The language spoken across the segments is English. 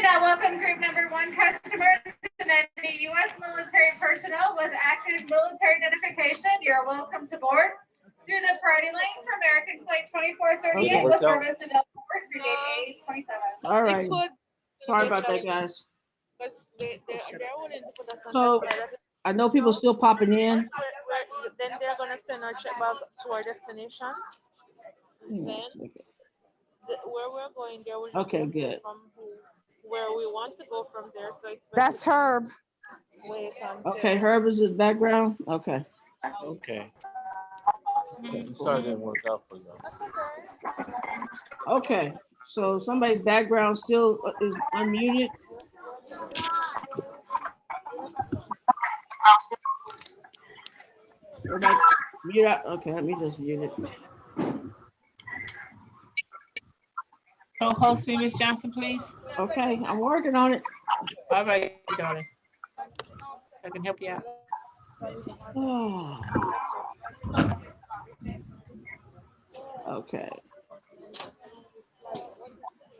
that welcome group number one customers and any U.S. military personnel with active military identification. You're welcome to board through the priority lane for American Flight 2438 with service to Delaware through gate A27. All They right. could, Sorry about that, guys. but they're willing to put us on So that side. I know people still popping in. Then they're gonna send our check back to our destination. Then where we're going, there will Okay, good. from where we want to go from there. So it's That's Herb. wait until Okay, Herb is in the background. Okay. Okay. Sorry that didn't work out for you. Okay. So somebody's background still is unmuted. Everybody mute out. Okay, let me just mute it. Co-host me, Ms. Johnson, please. Okay, I'm working on it. All right, darling. I can help you out. Oh. Okay.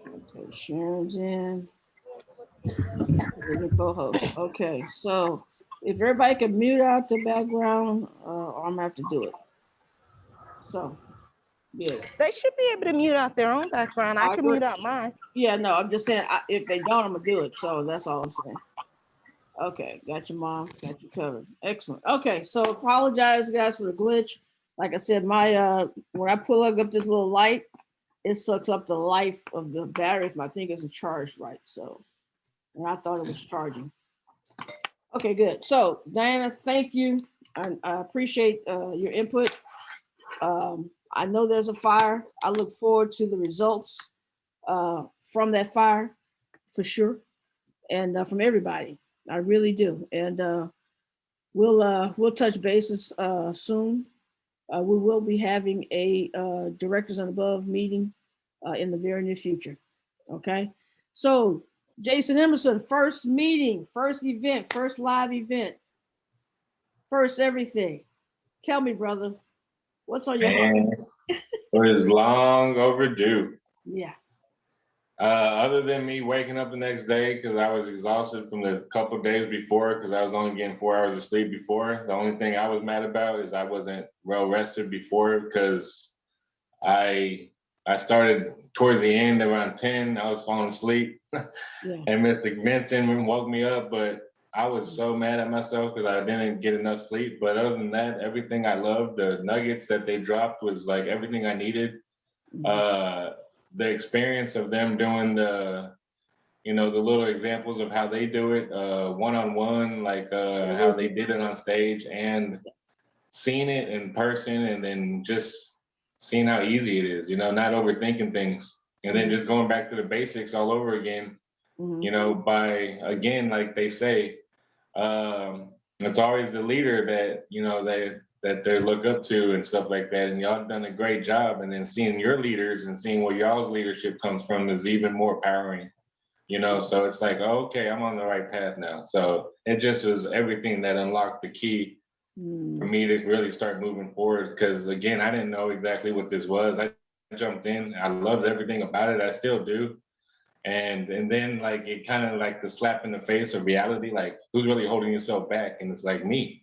Okay, Sharon's in. The co-host. Okay, so if everybody can mute out the background, I'm gonna have to do it. So, yeah. They should be able to mute out their own background. I I can agree. mute out mine. Yeah, no, I'm just saying, if they don't, I'm gonna do it. So that's all I'm saying. Okay, got your mom, got you covered. Excellent. Okay, so apologize, guys, for the glitch. Like I said, my when I plug up this little light, it sucks up the life of the battery if my thing isn't charged right. So, and I thought it was charging. Okay, good. So, Diana, thank you. I appreciate your input. I know there's a fire. I look forward to the results from that fire for sure, and from everybody. I really do. And we'll touch bases soon. We will be having a directors and above meeting in the very near future. Okay. So Jason Emerson, first meeting, first event, first live event, first everything. Tell me, brother, what's on your heart? It is long overdue. Yeah. Other than me waking up the next day because I was exhausted from the couple of days before because I was only getting 4 hours of sleep before. The only thing I was mad about is I wasn't well rested before because I started towards the end around 10. I was falling asleep Yeah. and Mr. Vincent woke me up, but I was so mad at myself because I didn't get enough sleep. But other than that, everything I loved, the nuggets that they dropped was like everything I needed. The experience of them doing the little examples of how they do it one-on-one, like how they did it on stage, and seeing it in person, and then just seeing how easy it is, not overthinking things, and then just going back to the basics all over again, by, again, like they say, it's always the leader that they look up to and stuff like that. And y'all done a great job. And then seeing your leaders and seeing where y'all's leadership comes from is even more empowering, So it's like, oh, okay, I'm on the right path now. So it just was everything that unlocked the key for me to really start moving forward. Because again, I didn't know exactly what this was. I jumped in. I loved everything about it. I still do. And then like it kind of like the slap in the face of reality, like who's really holding yourself back? And it's like me,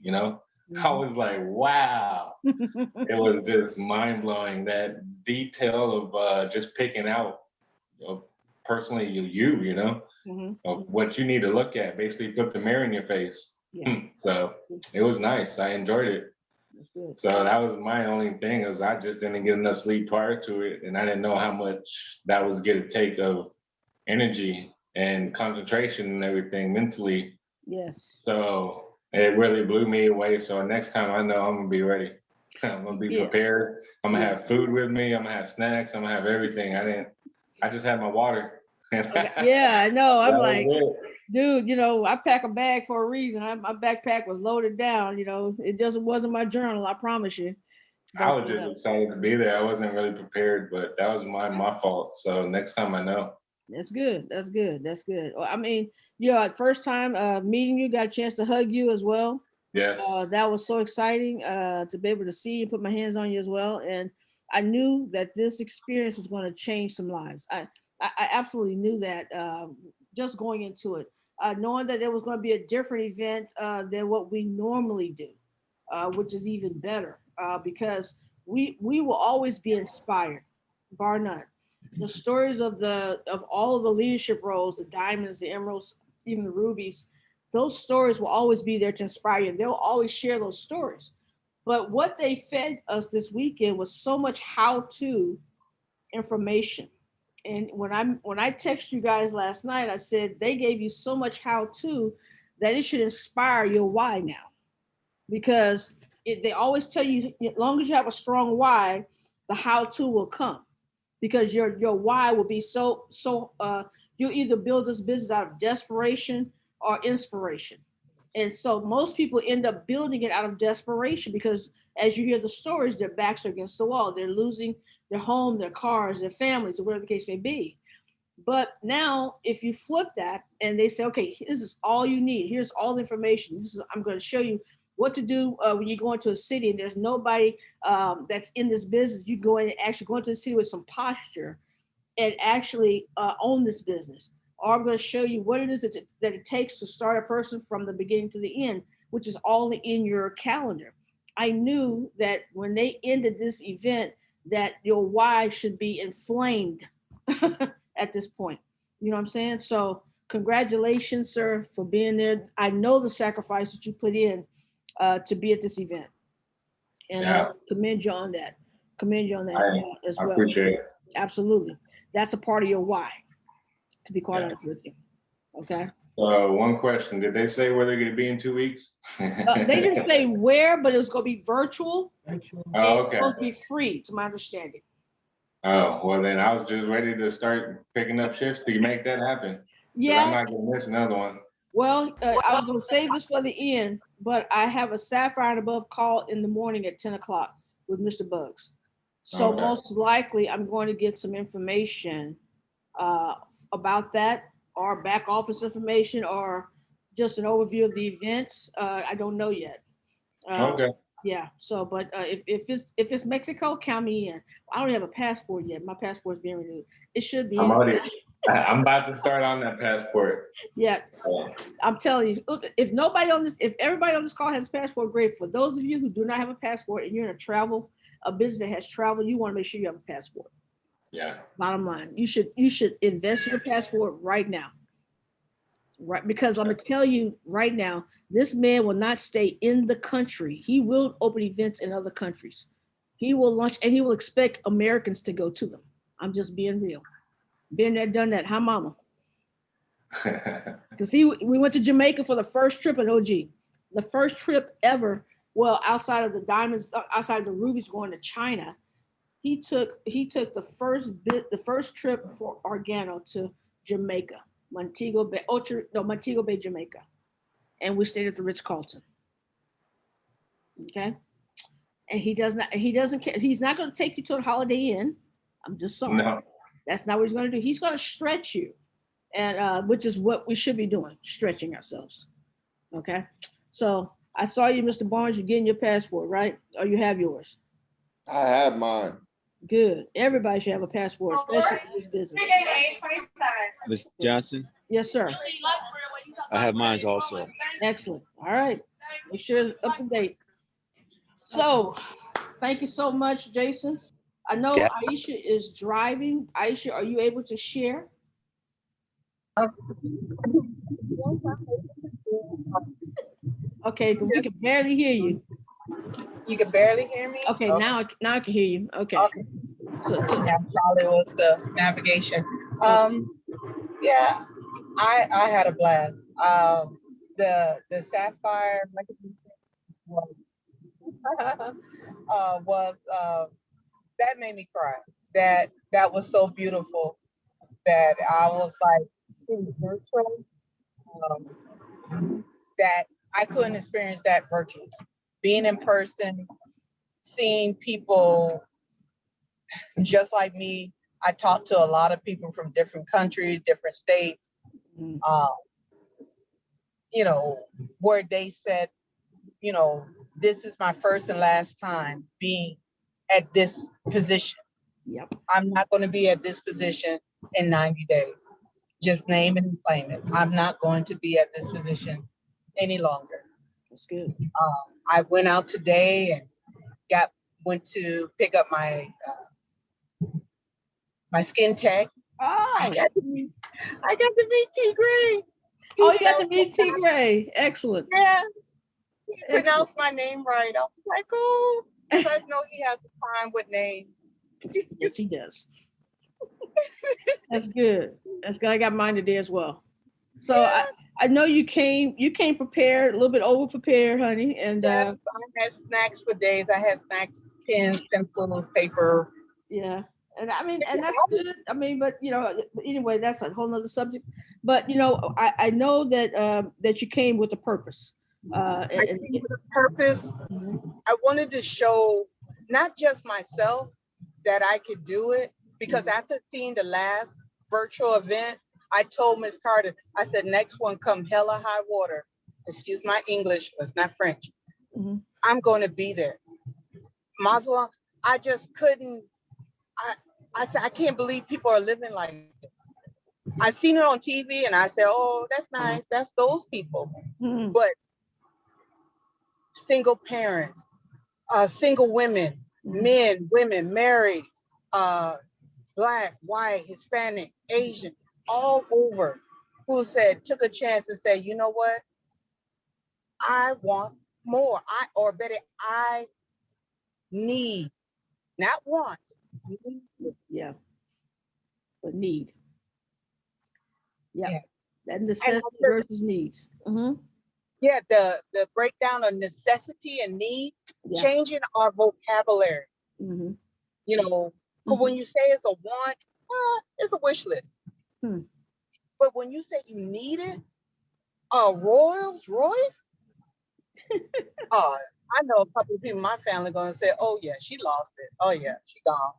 I was like, wow. It was just mind blowing, that detail of just picking out personally of what you need to look at, basically put the mirror in your face. Yeah. So it was nice. I enjoyed it. So that was my only thing, is I just didn't get enough sleep prior to it. And I didn't know how much that was going to take of energy and concentration and everything mentally. Yes. So it really blew me away. So next time I know I'm gonna be ready. I'm gonna be prepared. I'm gonna have food with me. I'm gonna have snacks. I'm gonna have everything. I just had my water. Yeah, I know. I'm like, dude, I pack a bag for a reason. My backpack was loaded down. It just wasn't my journal. I promise you. But, I was just excited to be there. I wasn't really prepared, but that was my fault. So next time I know. That's good. That's good. That's good. I mean, first time meeting you, got a chance to hug you as well. Yes. That was so exciting to be able to see you, put my hands on you as well. And I knew that this experience was going to change some lives. I absolutely knew that just going into it, knowing that there was going to be a different event than what we normally do, which is even better because we will always be inspired, bar none. The stories of all of the leadership roles, the diamonds, the emeralds, even the rubies, those stories will always be there to inspire you. They'll always share those stories. But what they fed us this weekend was so much how-to information. And when I texted you guys last night, I said they gave you so much how-to that it should inspire your why now, because they always tell you as long as you have a strong why, the how-to will come, because your why will be you'll either build this business out of desperation or inspiration. And so most people end up building it out of desperation because as you hear the stories, their backs are against the wall. They're losing their home, their cars, their families, or whatever the case may be. But now if you flip that and they say, okay, this is all you need. Here's all the information. I'm going to show you what to do when you go into a city and there's nobody that's in this business. You go in and actually go into the city with some posture and actually own this business. Or I'm going to show you what it is that it takes to start a person from the beginning to the end, which is all in your calendar. I knew that when they ended this event, that your why should be inflamed at this point. You know what I'm saying? So congratulations, sir, for being there. I know the sacrifice that you put in to be at this event. And I commend you on that. Commend you on that as well. I appreciate it. Absolutely. That's a part of your why, to be quite honest with you. Okay. One question. Did they say where they're going to be in 2 weeks? They didn't say where, but it was going to be virtual. Oh, It's okay. supposed to be free, to my understanding. Oh, well then I was just ready to start picking up shifts to make that happen. Yeah. I'm not going to miss another one. Well, I was going to save this for the end, but I have a Sapphire and Above call in the morning at 10 o'clock with Mr. Bugs. So most likely I'm going to get some information about that, or back office information, or just an overview of the events. I don't know yet. Okay. Yeah. So, but if it's Mexico, count me in. I don't have a passport yet. My passport's being renewed. It should be. I'm about to start on that passport. Yeah. So. I'm telling you, look, if everybody on this call has a passport, great. For those of you who do not have a passport and you're in a business that has travel, you want to make sure you have a passport. Yeah. Bottom line, you should invest in your passport right now. Right, because I'm gonna tell you right now, this man will not stay in the country. He will open events in other countries. He will launch, and he will expect Americans to go to them. I'm just being real. Been there, done that. Hi, mama. Because we went to Jamaica for the first trip in OG, the first trip ever. Well, outside of the diamonds, outside of the rubies, going to China. He took the first trip for Organo to Jamaica, Montego Bay, Jamaica, and we stayed at the Ritz-Carlton. Okay, and he doesn't care. He's not going to take you to a Holiday Inn. I'm just sorry. No. That's not what he's going to do. He's going to stretch you, and which is what we should be doing, stretching ourselves. Okay, so I saw you, Mr. Barnes. You're getting your passport, right? Or you have yours? I have mine. Good. Everybody should have a passport, especially in this business. Ms. Johnson? Yes, sir. I have mine also. Excellent. All right. Make sure it's up to date. So, thank you so much, Jason. I know Aisha is driving. Aisha, are you able to share? Okay, we can barely hear you. You can barely hear me? Okay, now I can hear you. Okay. So, yeah, probably was the navigation. Yeah, I had a blast. The Sapphire was that made me cry. That was so beautiful that I was like, virtual, that I couldn't experience that virtually. Being in person, seeing people just like me. I talked to a lot of people from different countries, different states, where they said, this is my first and last time being at this position. Yep. I'm not going to be at this position in 90 days. Just name it and claim it. I'm not going to be at this position any longer. That's good. I went out today and went to pick up my my skin tech. I Oh, got to meet T. Gray. He oh, you got to spelled meet T. Gray. Excellent. Yeah, he Excellent. pronounced my name right. I was like, oh, because I know he has a time with names. Yes, he does. That's good. That's good. I got mine today as well. So Yeah. I know you came prepared, a little bit over prepared, honey. And I had snacks for days. I had snacks, pens, pencils, paper. yeah. And I mean, and that's good. I mean, but anyway, that's a whole nother subject. But I know that that you came with a purpose. I came with a purpose. I wanted to show not just myself that I could do it, because after seeing the last virtual event, I told Miss Carter, I said, next one come hella high water. Excuse my English, but it's not French. I'm going to be there. Muslim, I just couldn't. I said, I can't believe people are living like this. I seen it on TV and I said, oh, that's nice. That's those people. But single parents, single women, men, women, married, Black, white, Hispanic, Asian, all over, who took a chance and said, you know what? I want more. I need, not want. Yeah. But need. Yeah. Yeah. That necessity versus needs. Yeah, the breakdown of necessity and need, changing our vocabulary. Because when you say it's a want, it's a wish list. But when you say you need it, Rolls Royce, I know a couple of people in my family going to say, oh yeah, she lost it. Oh yeah, she gone.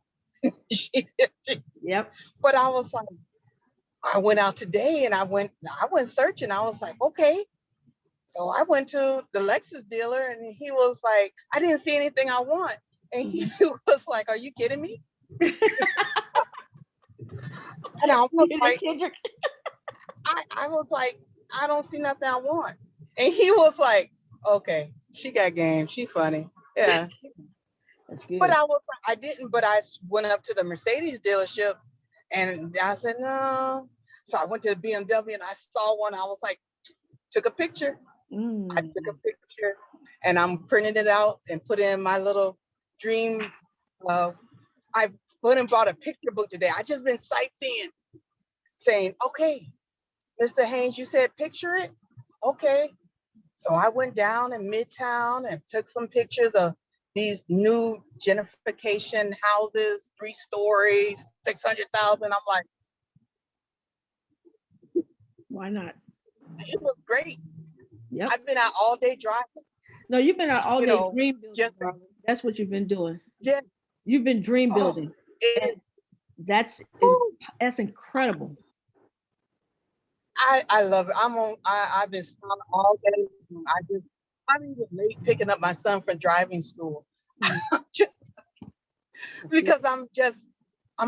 Yep. But I was like, I went out today and I went searching. I was like, okay. So I went to the Lexus dealer and he was like, I didn't see anything I want. And he was like, are you kidding me? And I was like, I was like, I don't see nothing I want. And he was like, okay, she got game. She funny. Yeah. That's good. But I went up to the Mercedes dealership and I said, no. So I went to the BMW and I saw one. I was like, took a picture. I took a picture and I'm printing it out and put it in my little dream. I went and bought a picture book today. I just been sightseeing, saying, okay, Mr. Haynes, you said picture it? Okay. So I went down in Midtown and took some pictures of these new gentrification houses, 3 stories, 600,000. I'm like, why not? It was great. Yep. I've been out all day driving. No, you've been out all day dream building. Just, that's what you've been doing. Yeah. You've been dream building. That's incredible. I love it. I've been smiling all day. I'm even late picking up my son from driving school. Because I'm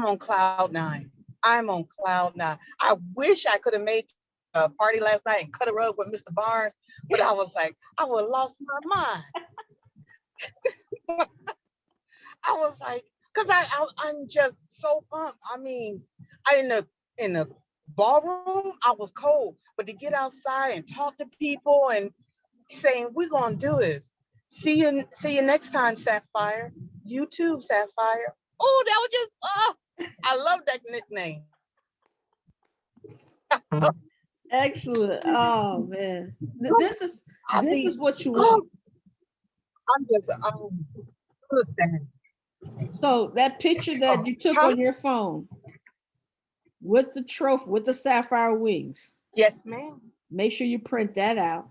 on cloud 9. I'm on cloud 9. I wish I could have made a party last night and cut a rug with Mr. Barnes, but I was like, I would have lost my mind. I was like, because I'm just so pumped. I mean, in the ballroom, I was cold, but to get outside and talk to people and saying, we're gonna do this. See you next time, Sapphire. You too, Sapphire. Oh, that was just I love that nickname. Excellent. Oh man. This is what you want. So that picture that you took on your phone with the trophy, with the sapphire wings. Yes, ma'am. Make sure you print that out.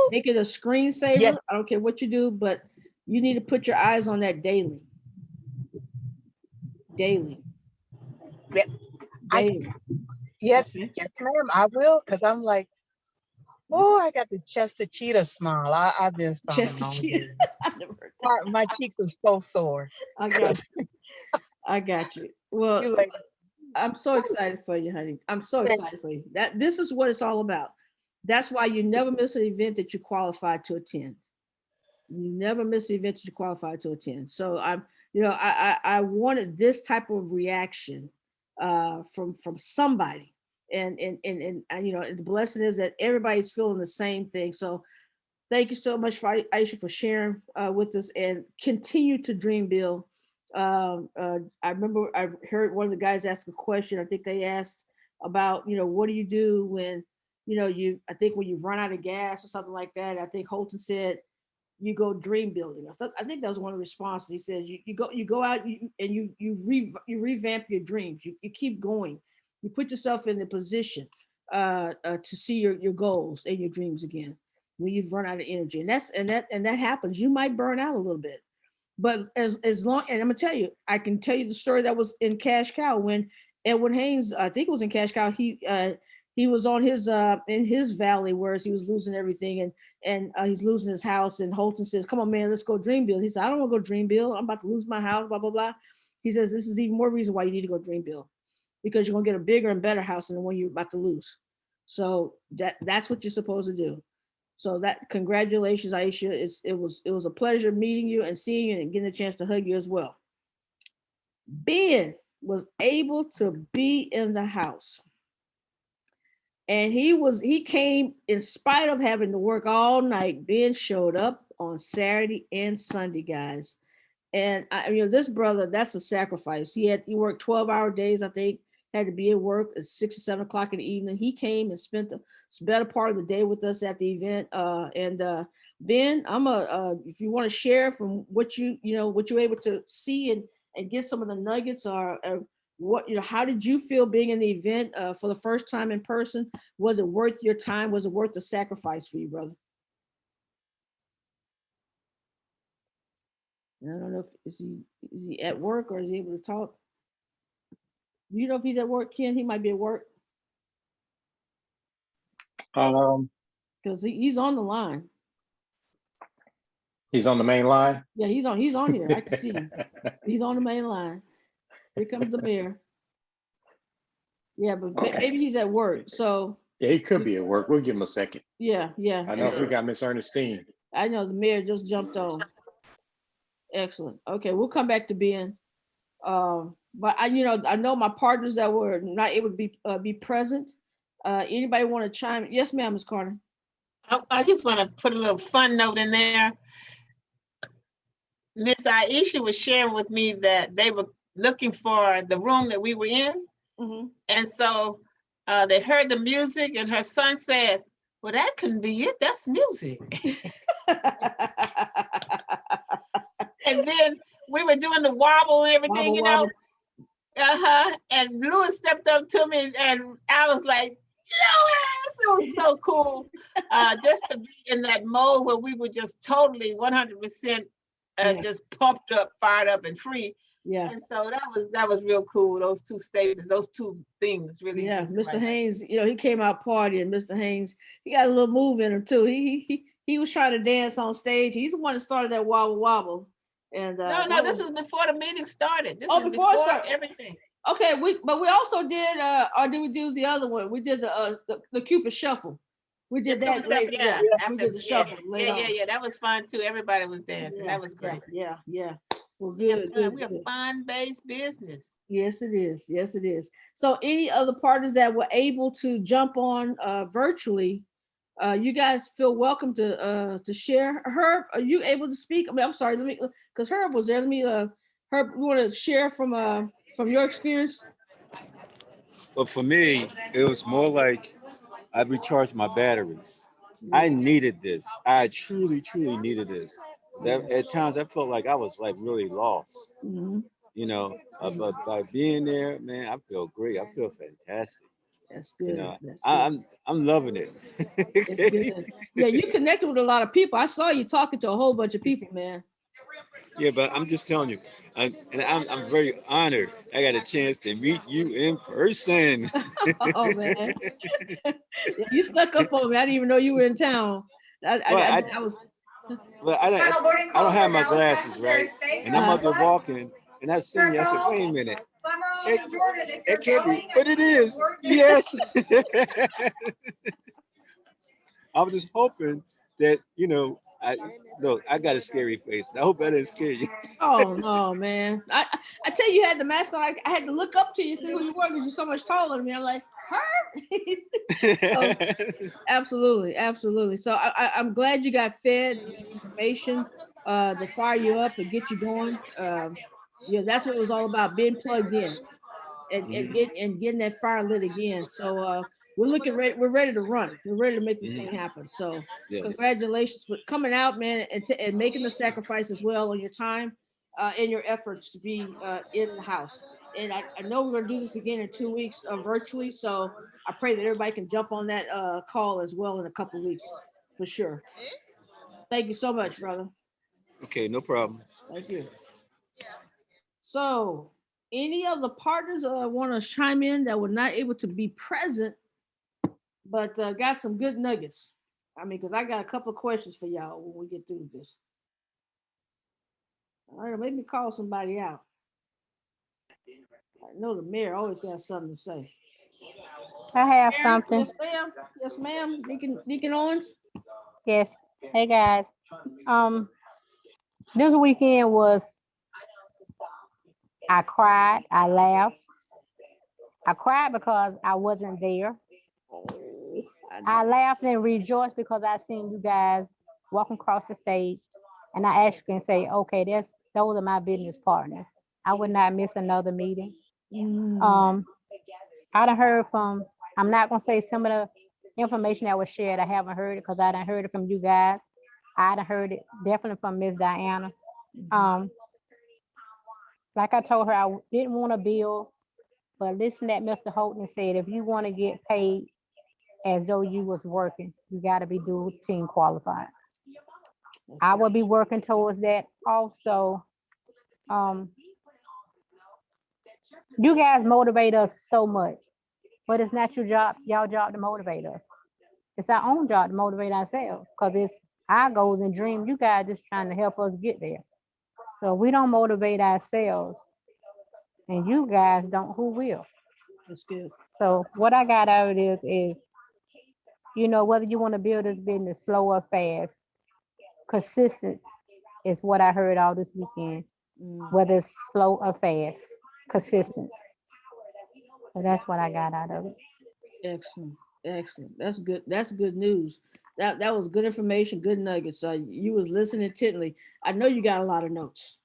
Make it a screensaver. Yes. I don't care what you do, but you need to put your eyes on that daily. Daily. Yep. Daily. Yes, ma'am. I will, because I'm like, oh, I got the Chester Cheetah smile. I've been smiling Chester all Cheetah. day. My cheeks are so sore. I got you. I got you. Well, I'm so excited for you, honey. I'm so excited for you. This is what it's all about. That's why you never miss an event that you qualified to attend. You never miss the event that you qualified to attend. So I wanted this type of reaction from somebody. And the blessing is that everybody's feeling the same thing. So thank you so much for Aisha for sharing with us, and continue to dream, Bill. I remember I heard one of the guys ask a question. I think they asked about, what do you do when, I think when you run out of gas or something like that. I think Holton said, you go dream building. I think that was one of the responses. He says, you go out and you revamp your dreams. You keep going. You put yourself in the position to see your goals and your dreams again when you've run out of energy. And that happens. You might burn out a little bit. But as long, and I'm gonna tell you, I can tell you the story that was in Cash Cow when Edwin Haynes, I think it was in Cash Cow, he was on his in his valley where he was losing everything, and he's losing his house, and Holton says, "Come on, man, let's go dream build." He said, "I don't want to go dream build. I'm about to lose my house, blah blah blah." He says, "This is even more reason why you need to go dream build, because you're gonna get a bigger and better house than the one you're about to lose." So that's what you're supposed to do. So congratulations, Aisha. It was a pleasure meeting you and seeing you and getting a chance to hug you as well. Ben was able to be in the house. And he came in spite of having to work all night. Ben showed up on Saturday and Sunday, guys. And this brother, that's a sacrifice. He worked 12-hour days, I think, had to be at work at 6 or 7 o'clock in the evening. He came and spent the better part of the day with us at the event. Ben, if you want to share from what what you're able to see and get some of the nuggets, or what, how did you feel being in the event for the first time in person? Was it worth your time? Was it worth the sacrifice for you, brother? I don't know if is he at work or is he able to talk? You know if he's at work, Ken? He might be at work. Because he's on the line. He's on the main line. Yeah, he's on here. I can see him. He's on the main line. Here comes the mayor. Yeah, but maybe he's at work. So yeah, he could be at work. We'll give him a second. Yeah. I know we got Miss Ernestine. I know the mayor just jumped on. Excellent. Okay, we'll come back to Ben. But I know my partners that were not able to be present. Anybody want to chime in? Yes, ma'am, Ms. Carter. I just want to put a little fun note in there. Miss Aisha was sharing with me that they were looking for the room that we were in. Mm-hmm. And so they heard the music, and her son said, "Well, that couldn't be it. That's music." And then we were doing the wobble and everything, Wobble. And Lewis stepped up to me, and I was like, Lewis, it was so cool. Just to be in that mode where we were just totally 100% just pumped up, fired up, and free. Yeah. And so that was real cool. Those two statements, those two things really. Yeah, Mr. Haynes, he came out partying. Mr. Haynes, he got a little move in him too. He was trying to dance on stage. He's the one that started that wobble wobble. And no, this was before the meeting started. This was before it started. Everything. Okay, we also did or did we do the other one? We did the Cupid Shuffle. We did that later. Yeah, we did the shuffle later on. Yeah. That was fun too. Everybody was dancing. Yeah, that was great. Yeah. Well, good. We're a fun-based business. Yes, it is. Yes, it is. So any other partners that were able to jump on virtually, you guys feel welcome to share. Herb, are you able to speak? I'm sorry, because Herb was there. Herb, you want to share from your experience? But for me, it was more like I recharged my batteries. I needed this. I truly needed this. At times I felt like I was like really lost. Mm-hmm. But by being there, man, I feel great. I feel fantastic. That's good. That's good. I'm loving it. Good. Yeah, you connected with a lot of people. I saw you talking to a whole bunch of people, man. Yeah, but I'm just telling you, I'm very honored. I got a chance to meet you in person. Oh man, you snuck up on me. I didn't even know you were in town. I don't have my glasses, right? And I'm out there walking, and I seen you. I said, wait a minute. Alderman Jordan, if It you're can't be, going. but it is. Yes. I was just hoping that, I got a scary face. I hope I didn't scare you. Oh no, man! I tell you, you had the mask on. I had to look up to you, see who you were, because you're so much taller than me. I'm like, her. Absolutely, absolutely. So I'm glad you got fed information to fire you up and get you going. Yeah, that's what it was all about, being plugged in and getting that fire lit again. So we're looking ready. We're ready to run. We're ready to make this thing happen. So Yes. congratulations for coming out, man, and making the sacrifice as well on your time and your efforts to be in the house. And I know we're gonna do this again in 2 weeks virtually. So I pray that everybody can jump on that call as well in a couple of weeks for sure. Thank you so much, brother. Okay, no problem. Thank you. So, any of the partners want to chime in that were not able to be present, but got some good nuggets? I mean, because I got a couple of questions for y'all when we get through this. All right, maybe call somebody out. I know the mayor always got something to say. I have Mayor? something. Yes, ma'am. Yes, ma'am. Deacon Owens. Yes. Hey guys. This weekend was, I cried, I laughed. I cried because I wasn't there. I laughed and rejoiced because I seen you guys walking across the stage, and I actually can say, okay, those are my business partners. I would not miss another meeting. I done heard from, I'm not gonna say some of the information that was shared. I haven't heard it because I done heard it from you guys. I done heard it definitely from Miss Diana. Like I told her, I didn't want to bill, but listen that Mr. Holton said, if you want to get paid as though you was working, you got to be dual team qualified. I will be working towards that also. You guys motivate us so much, but it's not your job, y'all job to motivate us. It's our own job to motivate ourselves because it's our goals and dreams. You guys just trying to help us get there. So if we don't motivate ourselves and you guys don't, who will? That's good. So what I got out of this is, whether you want to build this business slow or fast, consistent is what I heard all this weekend. Whether it's slow or fast, consistent. So that's what I got out of it. Excellent. Excellent. That's good. That's good news. That was good information, good nuggets. You was listening intently. I know you got a lot of notes.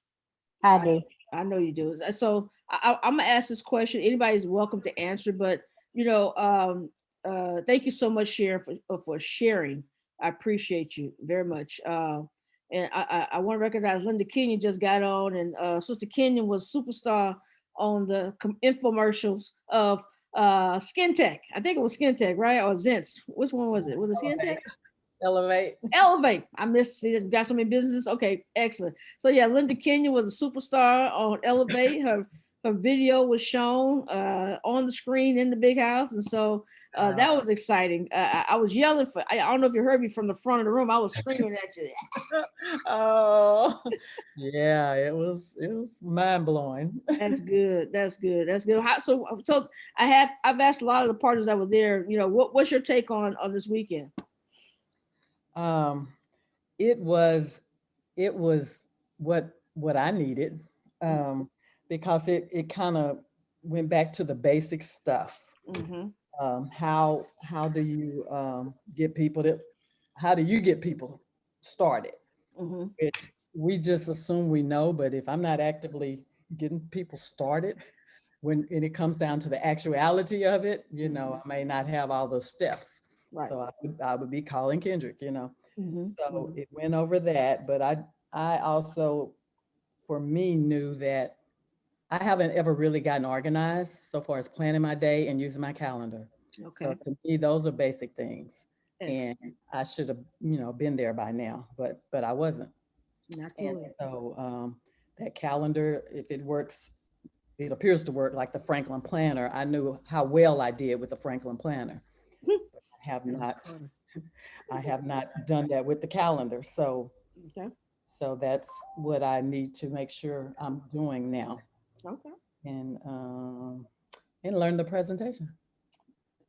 I do. I know you do. So I'm gonna ask this question. Anybody's welcome to answer, but thank you so much, Sharon, for sharing. I appreciate you very much. And I want to recognize Linda Kenyon just got on, and Sister Kenyon was superstar on the infomercials of Skin Tech. I think it was Skin Tech, right? Or Zents. Which one was it? Was it Skin Tech? Elevate. Elevate. I missed it. Got so many businesses. Okay, excellent. So yeah, Linda Kenyon was a superstar on Elevate. Her video was shown on the screen in the big house, and so that was exciting. I was yelling for. I don't know if you heard me from the front of the room. I was screaming at you. Oh, yeah, it was mind blowing. That's good. That's good. That's good. So I've asked a lot of the partners that were there. What's your take on this weekend? It was what I needed, because it kind of went back to the basic stuff. How do you get people started? We just assume we know, but if I'm not actively getting people started, when it comes down to the actuality of it, I may not have all the steps. Right. So I would be calling Kendrick, So it went over that, but I also, for me, knew that I haven't ever really gotten organized so far as planning my day and using my calendar. Okay. So to me, those are basic things. And I should have, been there by now, but I wasn't. And so that calendar, if it works, it appears to work like the Franklin Planner. I knew how well I did with the Franklin Planner. I have not done that with the calendar. So, so that's what I need to make sure I'm doing now. Okay. and learn the presentation.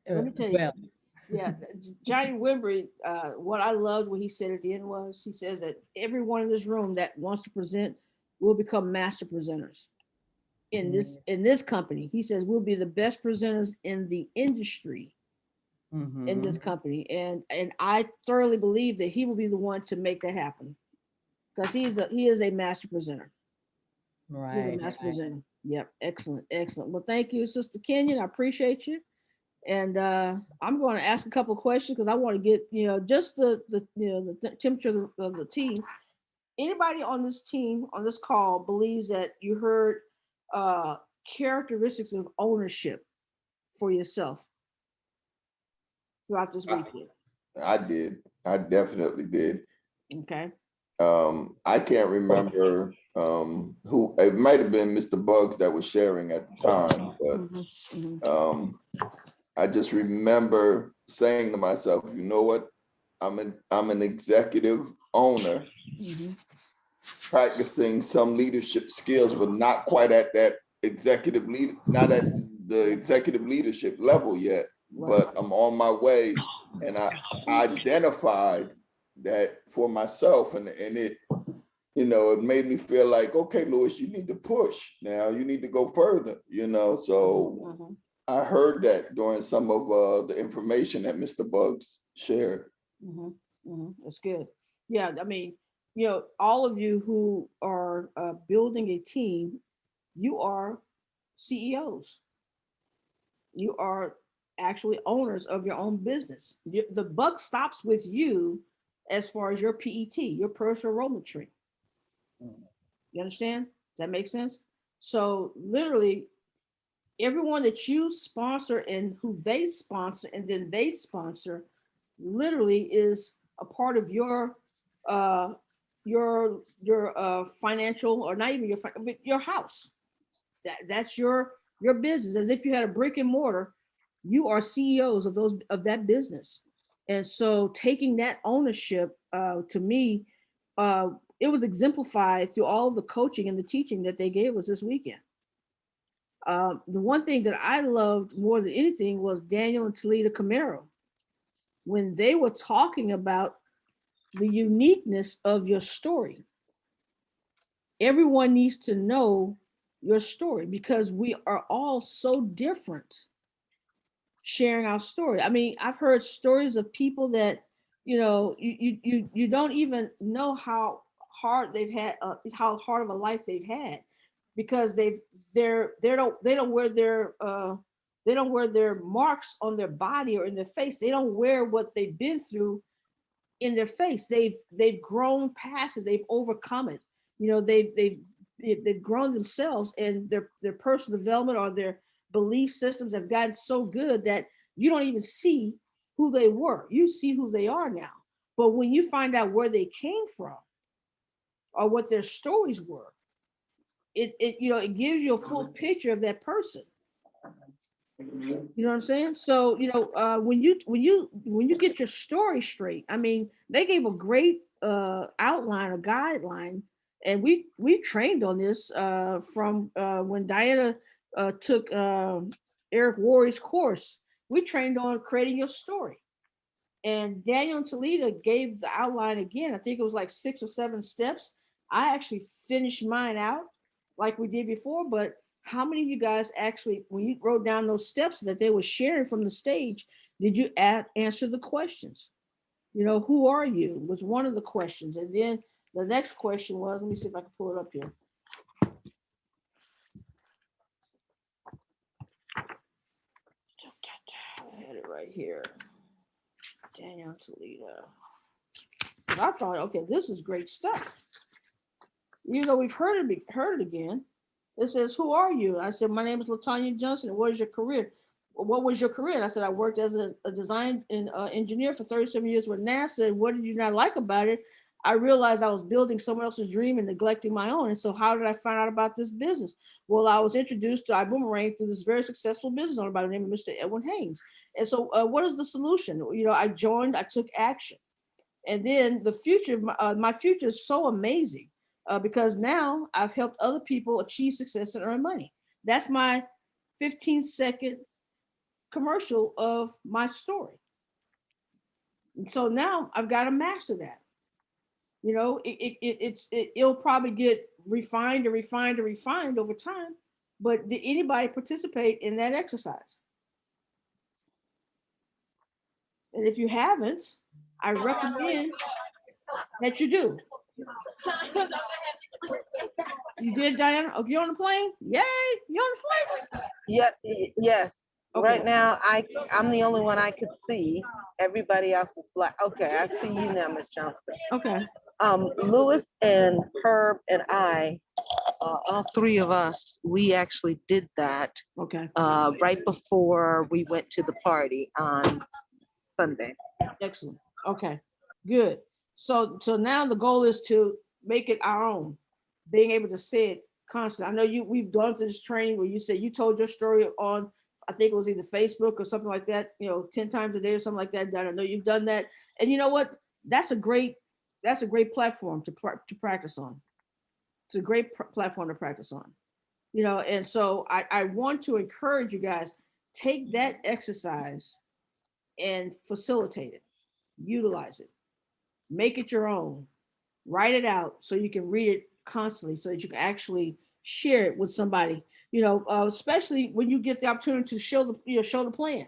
Let me tell you, Well, yeah, Johnny Wimbrey, what I loved what he said at the end was, he says that everyone in this room that wants to present will become master presenters in this company. He says we'll be the best presenters in the industry in this company, and I thoroughly believe that he will be the one to make that happen, because he is a master presenter. He's a right. master presenter. Yep, excellent, excellent. Well, thank you, Sister Kenyon. I appreciate you. And I'm going to ask a couple of questions because I want to get, just the temperature of the team. Anybody on this team, on this call, believes that you heard characteristics of ownership for yourself throughout this weekend? I did. I definitely did. Okay. I can't remember who, it might have been Mr. Bugs that was sharing at the time, but I just remember saying to myself, you know what? I'm an executive owner, practicing some leadership skills, but not quite at that executive lead, not at the executive leadership level yet. But I'm on my way, and I identified that for myself, and it, it made me feel like, okay, Louis, you need to push now. You need to go further. So. I heard that during some of the information that Mr. Bugs shared. That's good. Yeah, I mean, all of you who are building a team, you are CEOs. You are actually owners of your own business. The buck stops with you as far as your PET, your personal enrollment tree. You understand? Does that make sense? So literally, everyone that you sponsor and who they sponsor and then they sponsor literally is a part of your financial, or not even your house. That's your business. As if you had a brick and mortar, you are CEOs of that business. And so taking that ownership, to me, it was exemplified through all the coaching and the teaching that they gave us this weekend. The one thing that I loved more than anything was Daniel and Talita Camaro. When they were talking about the uniqueness of your story. Everyone needs to know your story because we are all so different sharing our story. I mean, I've heard stories of people that, you don't even know how hard they've had, how hard of a life they've had, because they don't wear their marks on their body or in their face. They don't wear what they've been through in their face. They've grown past it. They've overcome it. They've grown themselves, and their personal development or their belief systems have gotten so good that you don't even see who they were. You see who they are now. But when you find out where they came from or what their stories were, it gives you a full picture of that person. You know what I'm saying? So, when you get your story straight, I mean, they gave a great outline, a guideline, and we trained on this from when Diana took Eric Worre's course. We trained on creating your story. And Daniel and Talita gave the outline again. I think it was like 6 or 7 steps. I actually finished mine out like we did before, but how many of you guys actually, when you wrote down those steps that they were sharing from the stage, did you answer the questions? Who are you was one of the questions. And then the next question was, let me see if I can pull it up here. I had it right here. Daniel Talita. I thought, okay, this is great stuff. Even though we've heard it again. It says, who are you? I said, my name is LaTanya Johnson. What is your career? What was your career? And I said, I worked as a design engineer for 37 years with NASA. And what did you not like about it? I realized I was building someone else's dream and neglecting my own. And so how did I find out about this business? Well, I was introduced to iBoomerang through this very successful business owner by the name of Mr. Edwin Haynes. And so what is the solution? I joined, I took action. And then the future, my future is so amazing. Because now I've helped other people achieve success and earn money. That's my 15-second commercial of my story. And so now I've got to master that. You know, it'll probably get refined and refined and refined over time. But did anybody participate in that exercise? And if you haven't, I recommend that you do. You did, Diana? Oh, you on the plane? Yay! You on the plane? Yes. Okay. Right now, I'm the only one I could see. Everybody else is black. Okay, I see you now, Miss Johnson. Okay. Lewis and Herb and I, all three of us, we actually did that Okay. right before we went to the party on Sunday. Excellent. Okay. Good. So now the goal is to make it our own, being able to say it constantly. I know we've gone through this training where you said you told your story on, I think it was either Facebook or something like that, 10 times a day or something like that. I know you've done that. And you know what? That's a great platform to practice on. It's a great platform to practice on. And so I want to encourage you guys, take that exercise and facilitate it, utilize it, make it your own, write it out so you can read it constantly so that you can actually share it with somebody, especially when you get the opportunity to show the plan.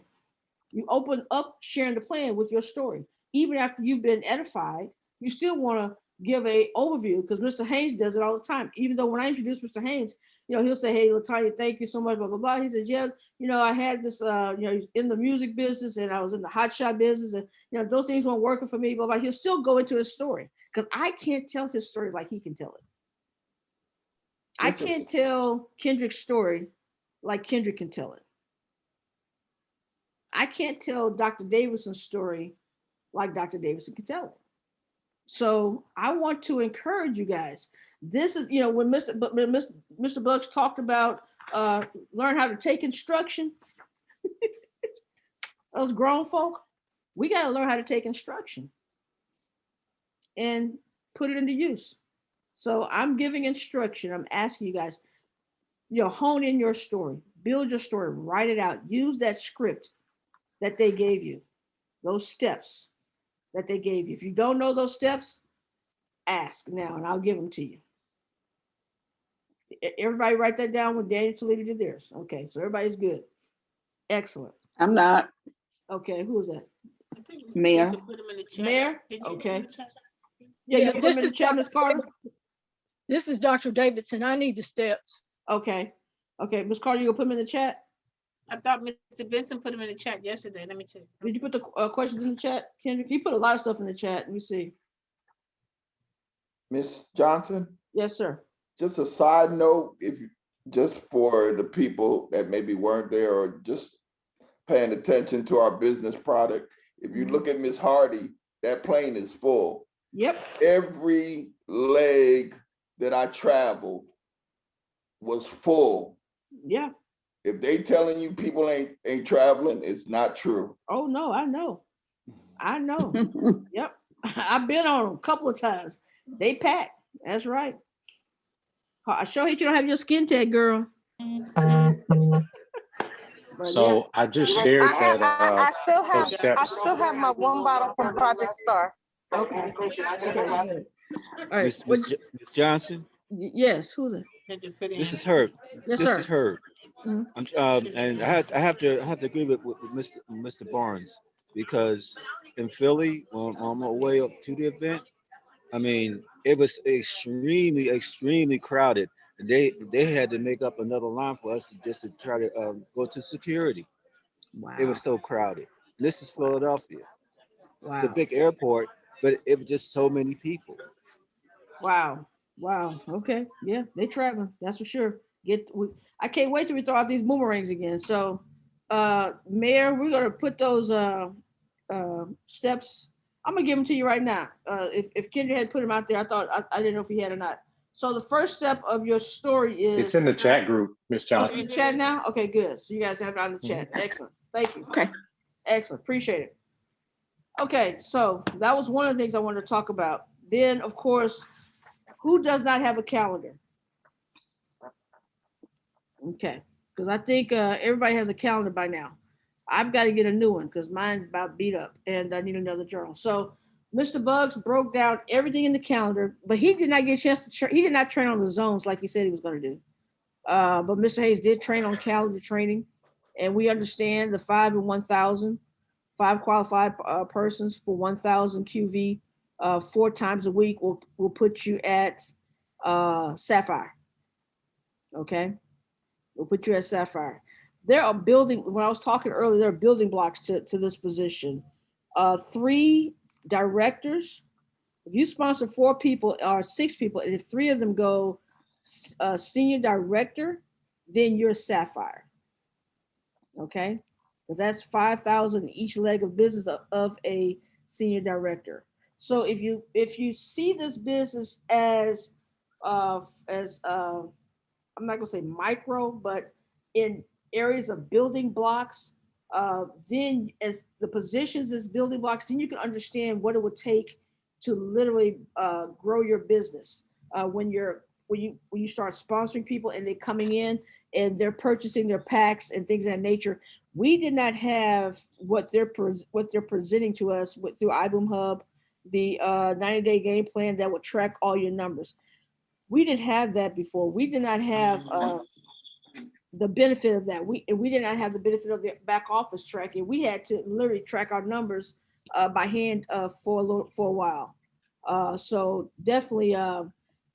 You open up sharing the plan with your story. Even after you've been edified, you still want to give a overview, because Mr. Haynes does it all the time. Even though when I introduce Mr. Haynes, he'll say, "Hey, LaTanya, thank you so much, blah, blah, blah." He says, "Yeah, I had this, he's in the music business and I was in the hot shot business, and, those things weren't working for me, blah, blah." He'll still go into his story because I can't tell his story like he can tell it. I can't tell Kendrick's story like Kendrick can tell it. I can't tell Dr. Davidson's story like Dr. Davidson can tell it. So I want to encourage you guys. This is, when Mr. Bucks talked about learn how to take instruction. Those grown folk, we got to learn how to take instruction and put it into use. So I'm giving instruction. I'm asking you guys, hone in your story, build your story, write it out, use that script that they gave you, those steps that they gave you. If you don't know those steps, ask now and I'll give them to you. Everybody write that down when Daniel Toledo did theirs. Okay, so everybody's good. Excellent. I'm not. Okay, who is that? Mayor. Mayor? Okay. Yeah, you put them in the chat, Ms. Carter? This is Dr. Davidson. I need the steps. Okay. Okay, Ms. Carter, you gonna put them in the chat? I thought Mr. Benson put them in the chat yesterday. Let me check. Did you put the questions in the chat, Kendrick? You put a lot of stuff in the chat. Let me see. Ms. Johnson? Yes, sir. Just a side note, just for the people that maybe weren't there or just paying attention to our business product, if you look at Miss Hardy, that plane is full. Yep. Every leg that I traveled was full. Yeah. If they telling you people ain't traveling, it's not true. Oh no, I know. Yep. I've been on them a couple of times. They pack. That's right. I sure hate you don't have your skin tag, girl. So I just shared that. I still have my one bottle from Project Star. Okay. All right. Ms. Johnson? Yes, who's it? This is Herb. Yes, This sir. is Herb. Mhm. And I have to agree with Mr. Barnes, because in Philly, on my way up to the event, I mean, it was extremely crowded. They had to make up another line for us just to try to go to security. Wow. It was so crowded. This is Philadelphia. Wow. It's a big airport, but it was just so many people. Wow. Okay. Yeah, they traveling. That's for sure. I can't wait till we throw out these boomerangs again. So, Mayor, we're gonna put those steps. I'm gonna give them to you right now. If Kendra had put them out there, I didn't know if he had or not. So the first step of your story is. It's in the chat group, Ms. Johnson. In the chat now? Okay, good. So you guys have it on the chat. Excellent. Thank you. Okay. Excellent. Appreciate it. Okay, so that was one of the things I wanted to talk about. Then, of course, who does not have a calendar? Okay, because I think everybody has a calendar by now. I've got to get a new one because mine's about beat up and I need another journal. So Mr. Bugs broke down everything in the calendar, but he did not get a chance to he did not train on the zones like he said he was going to do. But Mr. Hayes did train on calendar training, and we understand the 5 and 1,000, 5 qualified persons for 1,000 QV 4 times a week will put you at Sapphire. Okay, we'll put you at Sapphire. There are building, when I was talking earlier, there are building blocks to this position. 3 directors. If you sponsor 4 people or 6 people, and if 3 of them go senior director, then you're Sapphire. Okay, because that's 5,000 each leg of business of a senior director. So if you see this business as I'm not gonna say micro, but in areas of building blocks, then as the positions as building blocks, then you can understand what it would take to literally grow your business. When you start sponsoring people and they're coming in and they're purchasing their packs and things of that nature, we did not have what they're presenting to us through iBoom Hub, the 90-day game plan that would track all your numbers. We didn't have that before. We did not have the benefit of that. We did not have the benefit of the back office tracking. We had to literally track our numbers by hand for a while. So definitely,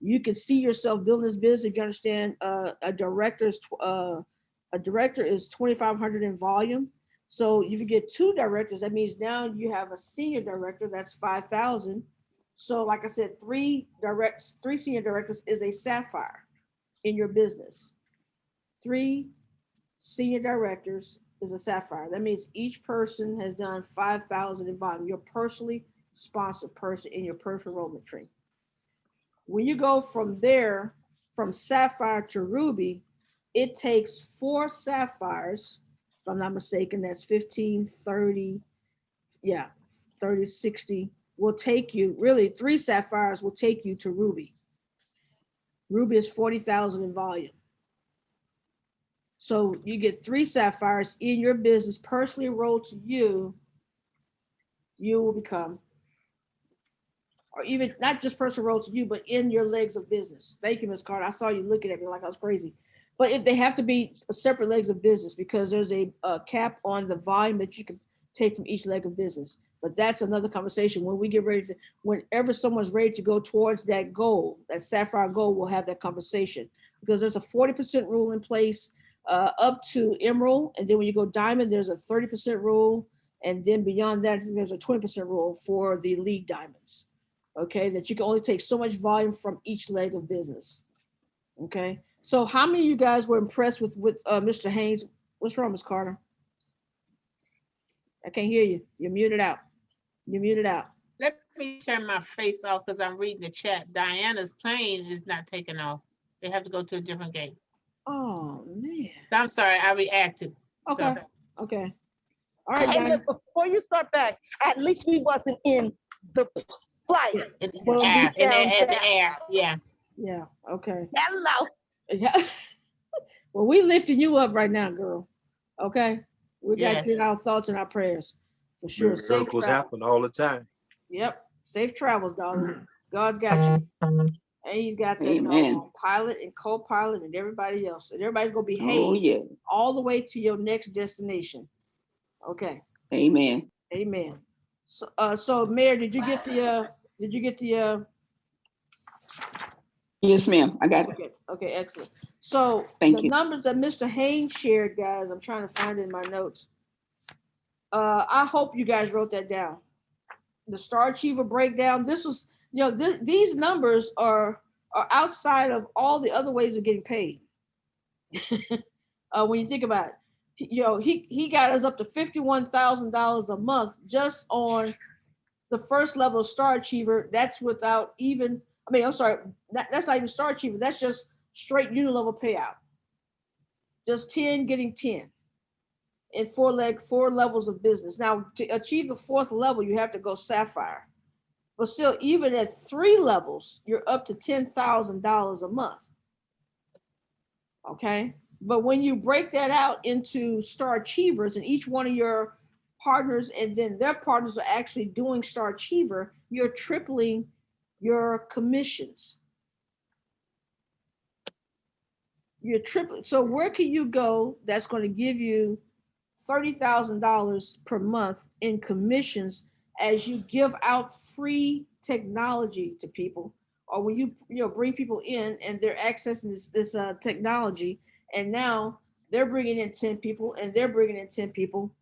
you can see yourself building this business if you understand a director is 2,500 in volume. So if you get 2 directors, that means now you have a senior director, that's 5,000. So like I said, 3 senior directors is a Sapphire in your business. 3 senior directors is a Sapphire. That means each person has done 5,000 in volume. You're personally sponsored person in your personal enrollment tree. When you go from there, from Sapphire to Ruby, it takes 4 Sapphires, if I'm not mistaken, that's 15, 30, 30, 60, will take you, really 3 Sapphires will take you to Ruby. Ruby is 40,000 in volume. So you get 3 Sapphires in your business personally enrolled to you, you will become, or even not just personal enrolled to you, but in your legs of business. Thank you, Ms. Carter. I saw you looking at me like I was crazy. But if they have to be separate legs of business because there's a cap on the volume that you can take from each leg of business. But that's another conversation when we get ready to, whenever someone's ready to go towards that goal, that Sapphire goal, we'll have that conversation because there's a 40% rule in place up to Emerald. And then when you go Diamond, there's a 30% rule. And then beyond that, there's a 20% rule for the League Diamonds. Okay, that you can only take so much volume from each leg of business. Okay, so how many of you guys were impressed with Mr. Haynes? What's wrong, Ms. Carter? I can't hear you. You're muted out. You're muted out. Let me turn my face off because I'm reading the chat. Diana's plane is not taking off. They have to go to a different gate. Oh man. I'm sorry, I reacted. Okay. So. Okay. All right. And Diana. before you start back, at least we wasn't in the flight. In the air. Yeah. Yeah. Okay. Hello. Yeah. Well, we lifting you up right now, girl. Okay. We got you in our thoughts and our prayers for sure. Miracles happen all the time. Yep. Safe travels, darling. God's got you. And he's got the pilot and co-pilot and everybody else. And everybody's gonna behave all the way to your next destination. Okay. Amen. Amen. So Mayor, did you get the Yes, ma'am. I got it. Okay, excellent. So Thank the you. numbers that Mr. Haynes shared, guys, I'm trying to find it in my notes. I hope you guys wrote that down. The Star Achiever breakdown. This was, these numbers are outside of all the other ways of getting paid. When you think about it, he got us up to $51,000 a month just on the first level of Star Achiever. That's without even, that's not even Star Achiever. That's just straight unilevel payout. Just 10 getting 10 in four levels of business. Now to achieve the 4th level, you have to go Sapphire. But still, even at 3 levels, you're up to $10,000 a month. Okay. But when you break that out into star achievers and each one of your partners and then their partners are actually doing star achiever, you're tripling your commissions. You're tripling. So where can you go that's going to give you $30,000 per month in commissions as you give out free technology to people, or when you bring people in and they're accessing this technology, and now they're bringing in 10 people and they're bringing in 10 people.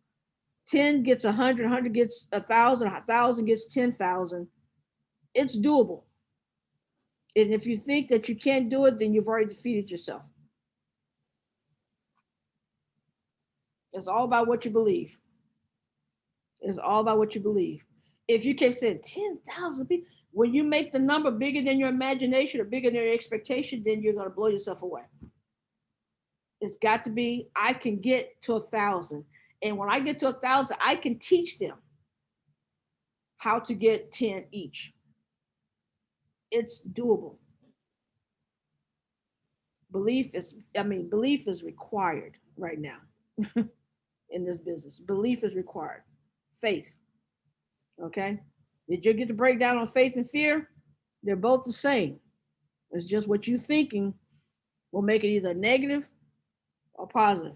10 gets 100, 100 gets 1,000, 1,000 gets 10,000. It's doable. And if you think that you can't do it, then you've already defeated yourself. It's all about what you believe. It's all about what you believe. If you keep saying 10,000 people, when you make the number bigger than your imagination or bigger than your expectation, then you're going to blow yourself away. It's got to be, I can get to 1,000. And when I get to 1,000, I can teach them how to get 10 each. It's doable. Belief is required right now in this business. Belief is required. Faith. Okay. Did you get the breakdown on faith and fear? They're both the same. It's just what you're thinking will make it either negative or positive.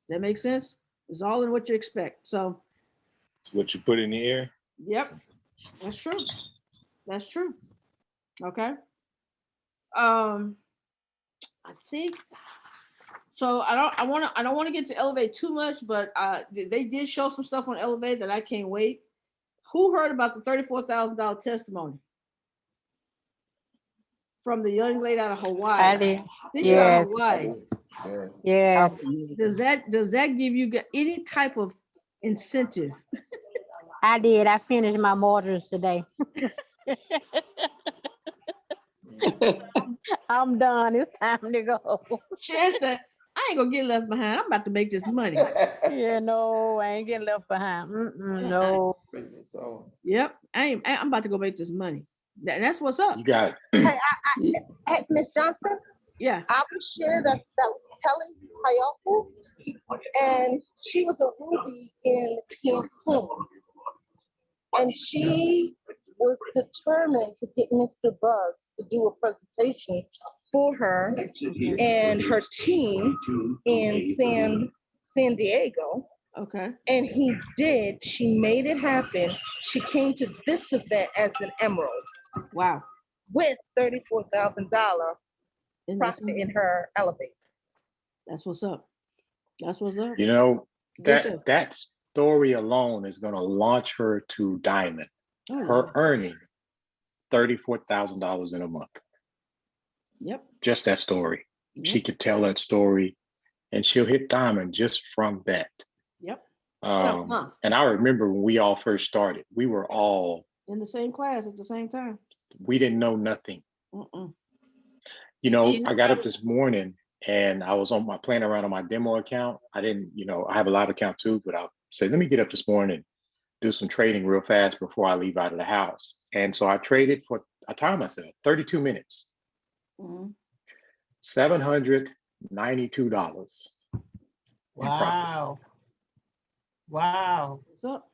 Does that make sense? It's all in what you expect. So It's what you put in the air. yep, that's true. That's true. Okay. I think so. I don't want to get to Elevate too much, but they did show some stuff on Elevate that I can't wait. Who heard about the $34,000 testimony from the young lady out of Hawaii? I did. This year out of Yes. Hawaii. Yes. Does that give you any type of incentive? I did. I finished my modules today. I'm done. It's time to go. Sharon said, I ain't gonna get left behind. I'm about to make this money. Yeah, no, I ain't getting left behind. No. Yep, I'm about to go make this money. That's what's up. You got Hey, hey, Miss Johnson, Yeah. I would share that was Kelly Hayako, and she was a Ruby in Cancun. And she was determined to get Mr. Bugs to do a presentation for her and her team in San Diego. Okay. And he did. She made it happen. She came to this event as an emerald. Wow. With $34,000 profit in her elevator. That's what's up. That's what's up. You know, Yes, sir. that story alone is going to launch her to diamond. Oh, Her yeah. earning $34,000 in a month. Yep. Just that story. Yep. She could tell that story and she'll hit diamond just from that. Yep. And I remember when we all first started, we were all, In the same class at the same time. we didn't know nothing. Mm-mm. You know, You know I got up what? this morning and I was playing around on my demo account. I didn't, I have a live account too, but I said, let me get up this morning, do some trading real fast before I leave out of the house. And so I traded I timed myself, 32 minutes, Mhm. $792. Wow. Wow. What's up?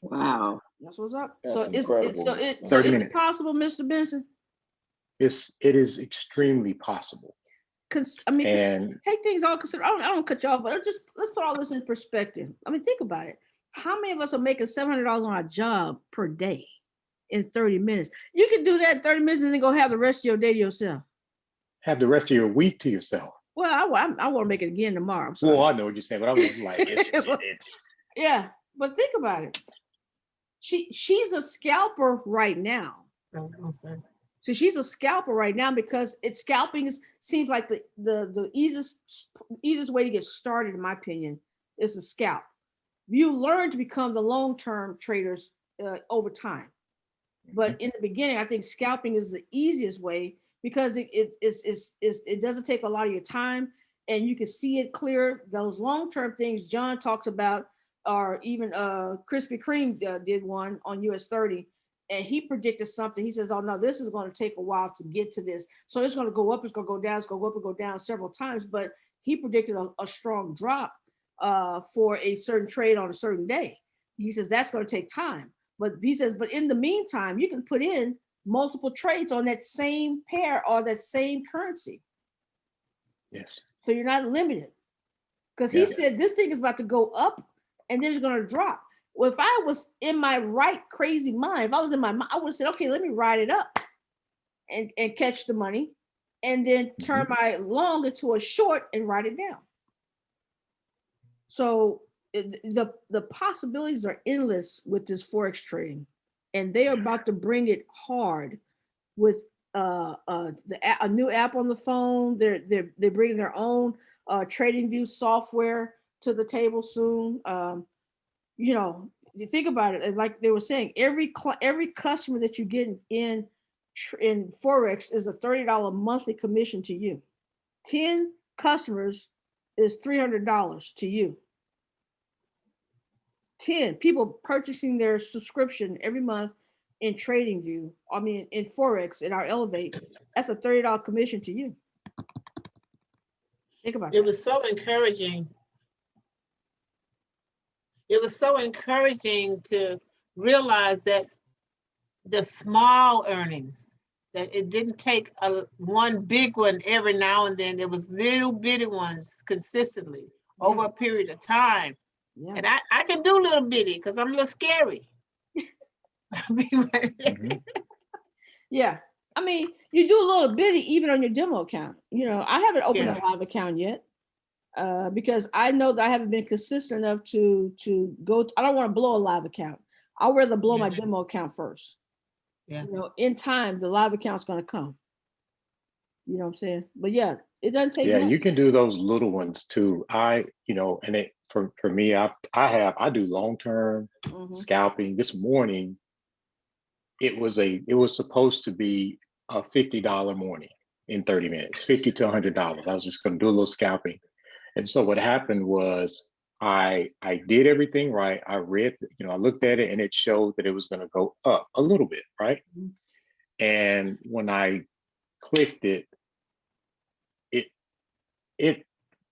Wow. That's what's up. That's So incredible. so 30 is it minutes. possible, Mr. Benson? It is extremely possible. Because And take things all consider. I don't cut you off, but let's put all this in perspective. I mean, think about it. How many of us are making $700 on our job per day in 30 minutes? You can do that in 30 minutes and then go have the rest of your day to yourself. have the rest of your week to yourself. Well, I want to make it again tomorrow. I'm sorry. Well, I know what you're saying, but I was just like, it's Yeah, but think about it. She's a scalper right now. So she's a scalper right now because scalping seems like the easiest way to get started, in my opinion, is to scalp. You learn to become the long-term traders over time. But in the beginning, I think scalping is the easiest way because it doesn't take a lot of your time and you can see it clear. Those long-term things John talks about, or even Krispy Kreme did one on US 30, and he predicted something. He says, oh no, this is going to take a while to get to this. So it's going to go up, it's going to go down, it's going to go up and go down several times. But he predicted a strong drop for a certain trade on a certain day. He says that's going to take time. But he says, but in the meantime, you can put in multiple trades on that same pair or that same currency. Yes. So you're not limited. Because he said this thing is about to go up and then it's going to drop. Well, if I was in my right crazy mind, if I was in my mind, I would have said, okay, let me ride it up and catch the money and then turn my long into a short and write it down. So the possibilities are endless with this Forex trading, and they are about to bring it hard with a new app on the phone. They're bringing their own TradingView software to the table soon. You know, you think about it, like they were saying, every customer that you get in Forex is a $30 monthly commission to you. 10 customers is $300 to you. 10 people purchasing their subscription every month in TradingView, I mean in Forex, in our Elevate, that's a $30 commission to you. Think about it. It was so encouraging. It was so encouraging to realize that the small earnings, that it didn't take one big one every now and then. There was little bitty ones consistently over a period of time. Yeah. And I can do little bitty because I'm a little scary. Yeah. I mean, you do a little bitty even on your demo account. You know, I haven't opened a live account yet because I know that I haven't been consistent enough to go. I don't want to blow a live account. I'll rather blow my demo account first. Yeah. You know, in time, the live account's going to come. You know what I'm saying? But yeah, it doesn't take much. You can do those little ones too. You know, and it for me, I do long-term scalping. This morning, it was supposed to be a $50 morning in 30 minutes, $50 to $100. I was just going to do a little scalping. And so what happened was I did everything right. I read, you know, I looked at it and it showed that it was going to go up a little bit, right? And when I clicked it, it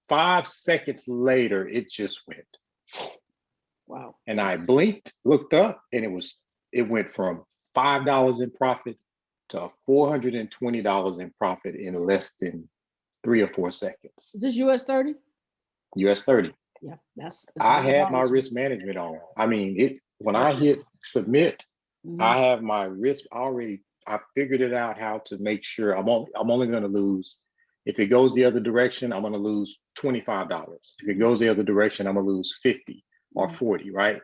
5 seconds later, it just went. Wow. And I blinked, looked up, and it went from $5 in profit to $420 in profit in less than 3 or 4 seconds. Is this US 30? US 30. Yeah, that's I had my risk management on. I mean, when I hit submit, I have my risk already. I figured it out how to make sure I'm only going to lose. If it goes the other direction, I'm going to lose $25. If it goes the other direction, I'm going to lose 50 or 40, right?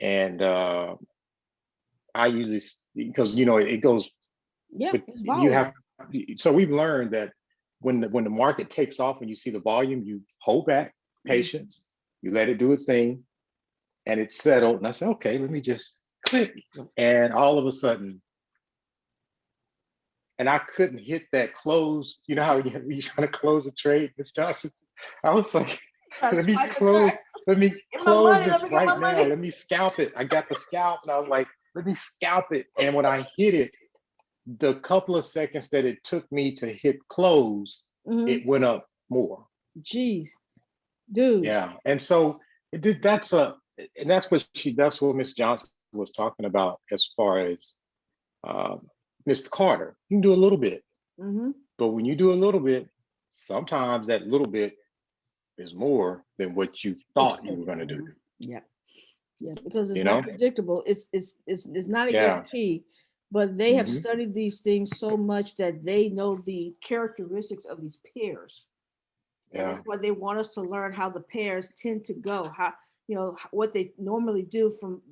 And I usually, because you know it goes. Yeah, you have. So we've learned that when the market takes off and you see the volume, you hold back, patience, you let it do its thing, and it's settled. And I said, okay, let me just click, and all of a sudden. And I couldn't hit that close. You know how you're trying to close a trade, Ms. Johnson? I was like, let me close this right now. Let me scalp it. I got the scalp and I was like, let me scalp it. And when I hit it, the couple of seconds that it took me to hit close, it went up more. Jeez, dude. Yeah. And so that's what Ms. Johnson was talking about as far as Mr. Carter. You can do a little bit, but when you do a little bit, sometimes that little bit is more than what you thought you were going to do. Yeah, yeah, because it's not predictable. It's not a guarantee, but they have studied these things so much that they know the characteristics of these pairs, and that's why they want us to learn how the pairs tend to go, how what they normally do from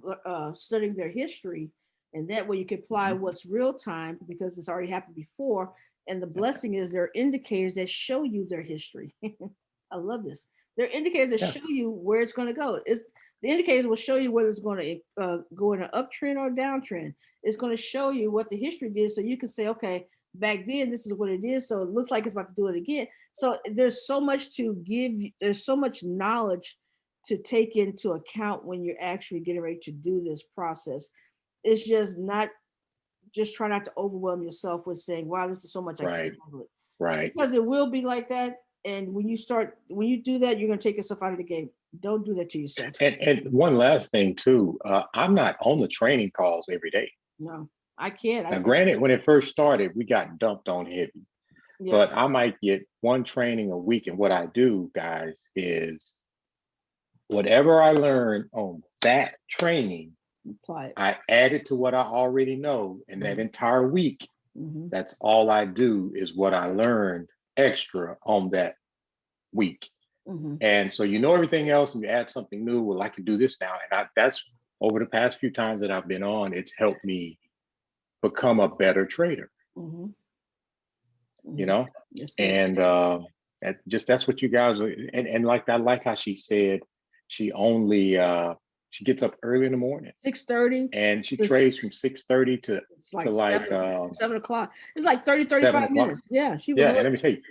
studying their history. And that way you can apply what's real time because it's already happened before. And the blessing is there are indicators that show you their history. I love this. There are indicators that show you where it's going to go. The indicators will show you whether it's going to go in an uptrend or a downtrend. It's going to show you what the history did. So you can say, okay, back then, this is what it is. So it looks like it's about to do it again. So there's so much to give. There's so much knowledge to take into account when you're actually getting ready to do this process. It's just not just try not to overwhelm yourself with saying, wow, this is so much I Right. can't handle it. Right. Because it will be like that. And when you do that, you're gonna take yourself out of the game. Don't do that to yourself. And one last thing too, I'm not on the training calls every day. No, I can't. Now, granted, when it first started, we got dumped on heavy, Yeah. but I might get one training a week. And what I do, guys, is whatever I learn on that training, apply it. I add it to what I already know. And that entire week, Mhm. that's all I do is what I learned extra on that week. Mhm. And so you know everything else and you add something new. Well, I can do this now. And that's over the past few times that I've been on, it's helped me become a better trader, Mhm. you know? Yes, And that's what you guys are. And like, I like how she said she only, she gets up early in the morning 6:30. and she to trades from 6:30 to It's like like 7 o'clock. It's like 30, 7 35 o'clock. minutes. Yeah, she was. Yeah, and let me tell you,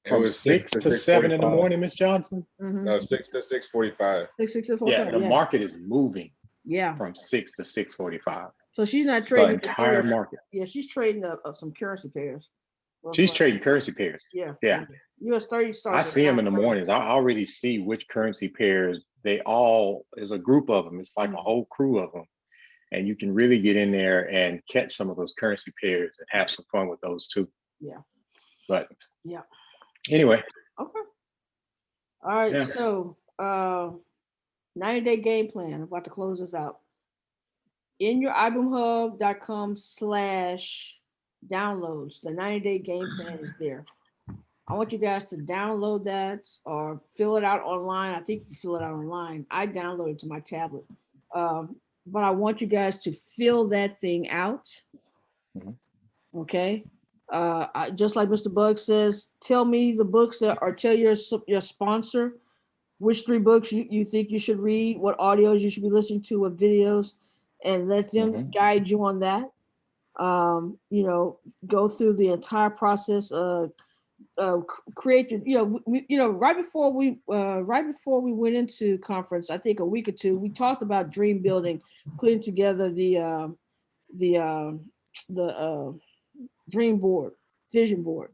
It from was 6 to 7 in the 6:45. morning, Miss Johnson. No, 6 to 6:45. 6 to 4. Yeah, the market is moving Yeah. from 6 to 6:45. So she's not The trading entire just- market. Yeah, she's trading some currency pairs. Well, She's so- trading currency pairs. Yeah. Yeah. US 30 starts. I at see them in the 9:30. mornings. I already see which currency pairs there's a group of them. It's like a whole crew of them. And you can really get in there and catch some of those currency pairs and have some fun with those too. Yeah. But Yeah. anyway, Okay. All right. Yeah. So 90-day game plan. I'm about to close this out. In your iboomhub.com/downloads, the 90-day game plan is there. I want you guys to download that or fill it out online. I think you fill it out online. I downloaded it to my tablet. But I want you guys to fill that thing out. Okay. Just like Mr. Bug says, tell me the books or tell your sponsor which 3 books you think you should read, what audios you should be listening to, what videos, and let them guide you on that. Go through the entire process of create your, right before we went into conference, I think a week or two, we talked about dream building, putting together the dream board, vision board.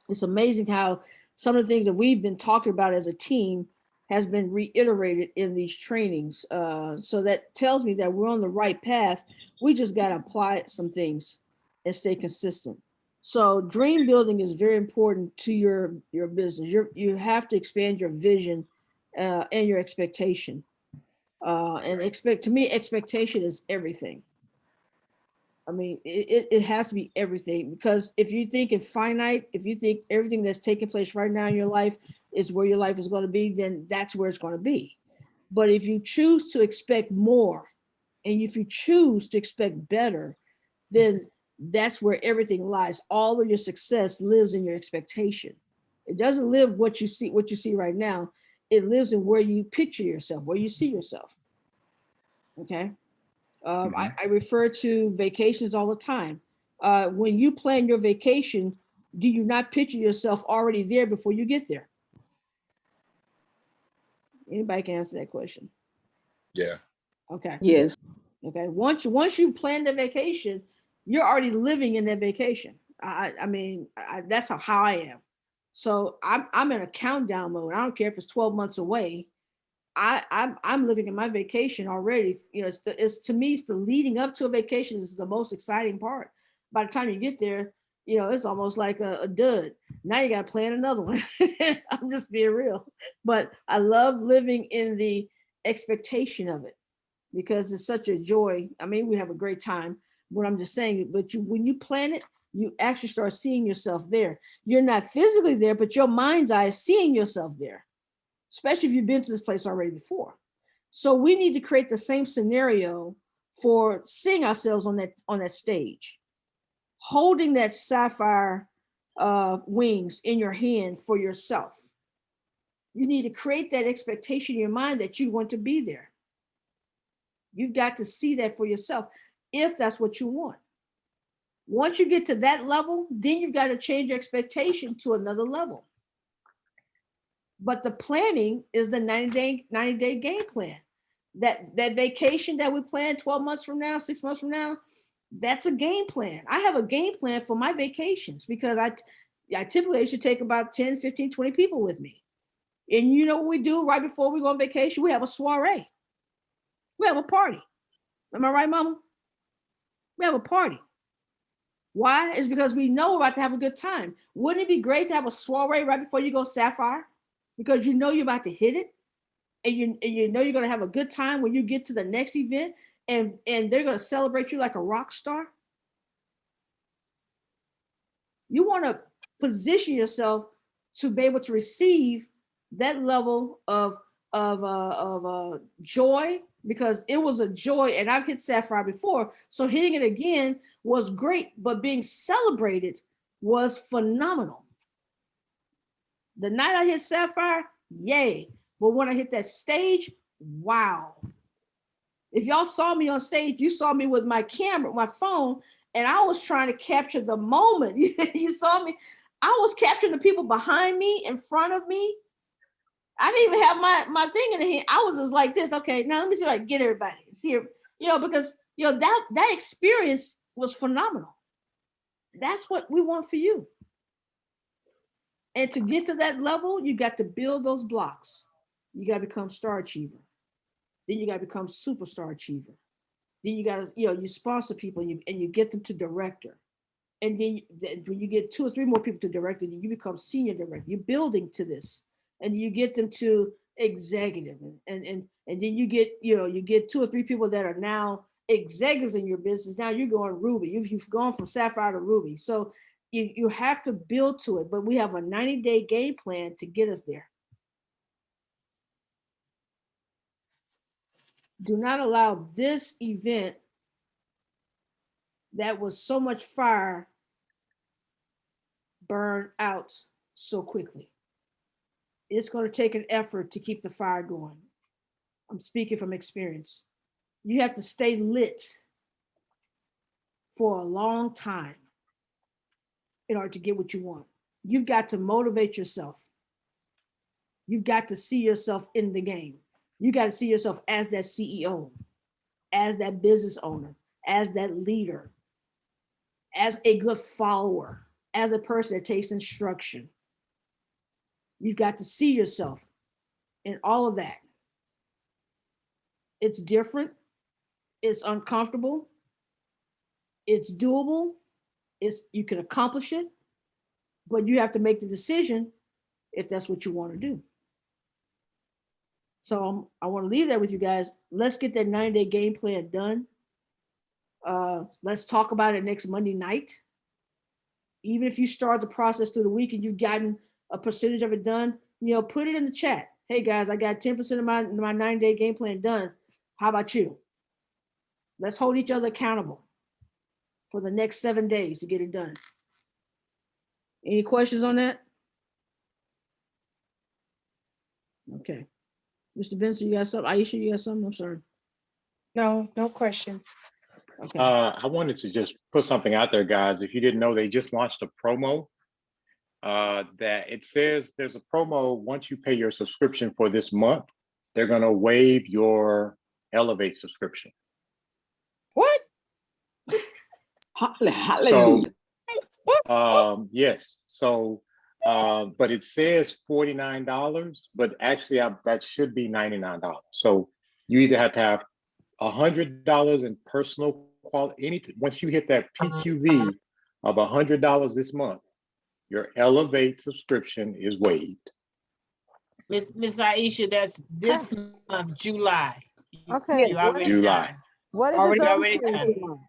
It's amazing how some of the things that we've been talking about as a team has been reiterated in these trainings. So that tells me that we're on the right path. We just got to apply some things and stay consistent. So dream building is very important to your business. You have to expand your vision and your expectation. To me, expectation is everything. I mean, it has to be everything, because if you think it's finite, if you think everything that's taking place right now in your life is where your life is going to be, then that's where it's going to be. But if you choose to expect more, and if you choose to expect better, then that's where everything lies. All of your success lives in your expectation. It doesn't live what you see right now. It lives in where you picture yourself, where you see yourself. Okay. I refer to vacations all the time. When you plan your vacation, do you not picture yourself already there before you get there? Anybody can answer that question. Yeah. Okay. Yes. Okay. Once you plan the vacation, you're already living in that vacation. I mean, that's how I am. So I'm in a countdown mode. I don't care if it's 12 months away. I'm living in my vacation already. It's to me, it's the leading up to a vacation is the most exciting part. By the time you get there, it's almost like a dud. Now you got to plan another one. I'm just being real, but I love living in the expectation of it because it's such a joy. I mean, we have a great time, but I'm just saying, when you plan it, you actually start seeing yourself there. You're not physically there, but your mind's eye is seeing yourself there, especially if you've been to this place already before. So we need to create the same scenario for seeing ourselves on that stage, holding that sapphire wings in your hand for yourself. You need to create that expectation in your mind that you want to be there. You've got to see that for yourself if that's what you want. Once you get to that level, then you've got to change your expectation to another level. But the planning is the 90-day game plan. That vacation that we plan 12 months from now, 6 months from now, That's a game plan. I have a game plan for my vacations because I typically should take about 10, 15, 20 people with me. And you know what we do right before we go on vacation? We have a soiree. We have a party. Am I right, Mama? We have a party. Why? It's because we know we're about to have a good time. Wouldn't it be great to have a soiree right before you go Sapphire? Because you know you're about to hit it, and you know you're going to have a good time when you get to the next event, and they're going to celebrate you like a rock star. You want to position yourself to be able to receive that level of joy, because it was a joy, and I've hit Sapphire before, so hitting it again was great, but being celebrated was phenomenal. The night I hit Sapphire, yay. But when I hit that stage, wow. If y'all saw me on stage, you saw me with my camera, my phone, and I was trying to capture the moment. You saw me. I was capturing the people behind me, in front of me. I didn't even have my thing in the hand. I was just like this. Okay, now let me see if I can get everybody. See, because that experience was phenomenal. That's what we want for you. And to get to that level, you got to build those blocks. You got to become star achiever. Then you got to become superstar achiever. Then you got to, you sponsor people and you get them to director. And then when you get 2 or 3 more people to director, then you become senior director. You're building to this. And you get them to executive. And then you get, you get 2 or 3 people that are now executives in your business. Now you're going Ruby. You've gone from Sapphire to Ruby. So you have to build to it. But we have a 90-day game plan to get us there. Do not allow this event that was so much fire burn out so quickly. It's going to take an effort to keep the fire going. I'm speaking from experience. You have to stay lit for a long time in order to get what you want. You've got to motivate yourself. You've got to see yourself in the game. You got to see yourself as that CEO, as that business owner, as that leader, as a good follower, as a person that takes instruction. You've got to see yourself in all of that. It's different. It's uncomfortable. It's doable. You can accomplish it, but you have to make the decision if that's what you want to do. So I want to leave that with you guys. Let's get that 90-day game plan done. Let's talk about it next Monday night. Even if you start the process through the week and you've gotten a percentage of it done, put it in the chat. Hey guys, I got 10% of my 90-day game plan done. How about you? Let's hold each other accountable for the next 7 days to get it done. Any questions on that? Okay. Mr. Benson, you got something? Aisha, you got something? I'm sorry. No questions. Okay. I wanted to just put something out there, guys. If you didn't know, they just launched a promo that it says there's a promo. Once you pay your subscription for this month, they're going to waive your Elevate subscription. What? Hallelujah. So, yes. So, but it says $49, but actually that should be $99. So you either have to have $100 in personal quality. Anything once you hit that PQV of $100 this month, your Elevate subscription is waived. Miss Aisha, that's this month, July. Okay. You already July. done. What is Already it? done.